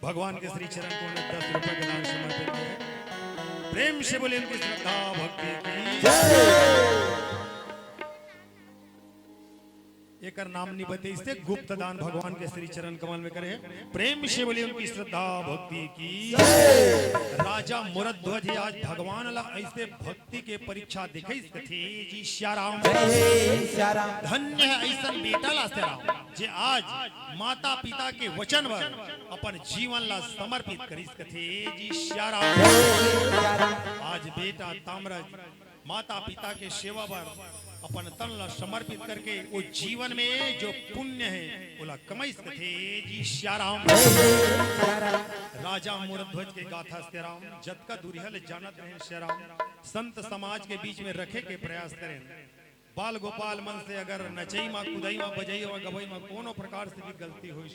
भगवान के श्री चरण को 10 रुपए का दान समर्पित है। प्रेम से बोले उनकी श्रद्धा भक्ति की जय। एक नाम नहीं बते इससे गुप्त दान भगवान के श्री चरण कमल में करे। प्रेम से बोले उनकी श्रद्धा भक्ति की जय। राजा मुरध्वज आज भगवान ला ऐसे भक्ति के परीक्षा दिखे थे जी श्याराम। धन्य है ऐसा बेटा ला श्याराम जे आज माता पिता के वचन पर अपन जीवन ला समर्पित करिस कथे जी श्याराम। आज बेटा ताम्रज माता पिता के सेवा पर अपन तन ला समर्पित करके वो जीवन में जो पुण्य है बोला कमाई कथे जी श्याराम। राजा मुरध्वज के गाथा श्याराम जत का दुरिहल जानत रहे श्याराम। संत समाज के बीच में रखे के प्रयास करें। बाल गोपाल मन से अगर नचई मा कुदई मा बजई मा गवई मा कोनो प्रकार से भी गलती हुई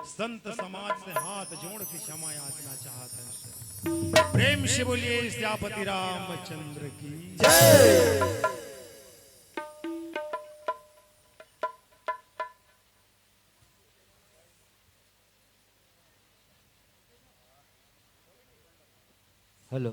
संत समाज से हाथ जोड़ के क्षमा याचना चाहत है। प्रेम से बोलिए श्यापति रामचंद्र की जय। हेलो।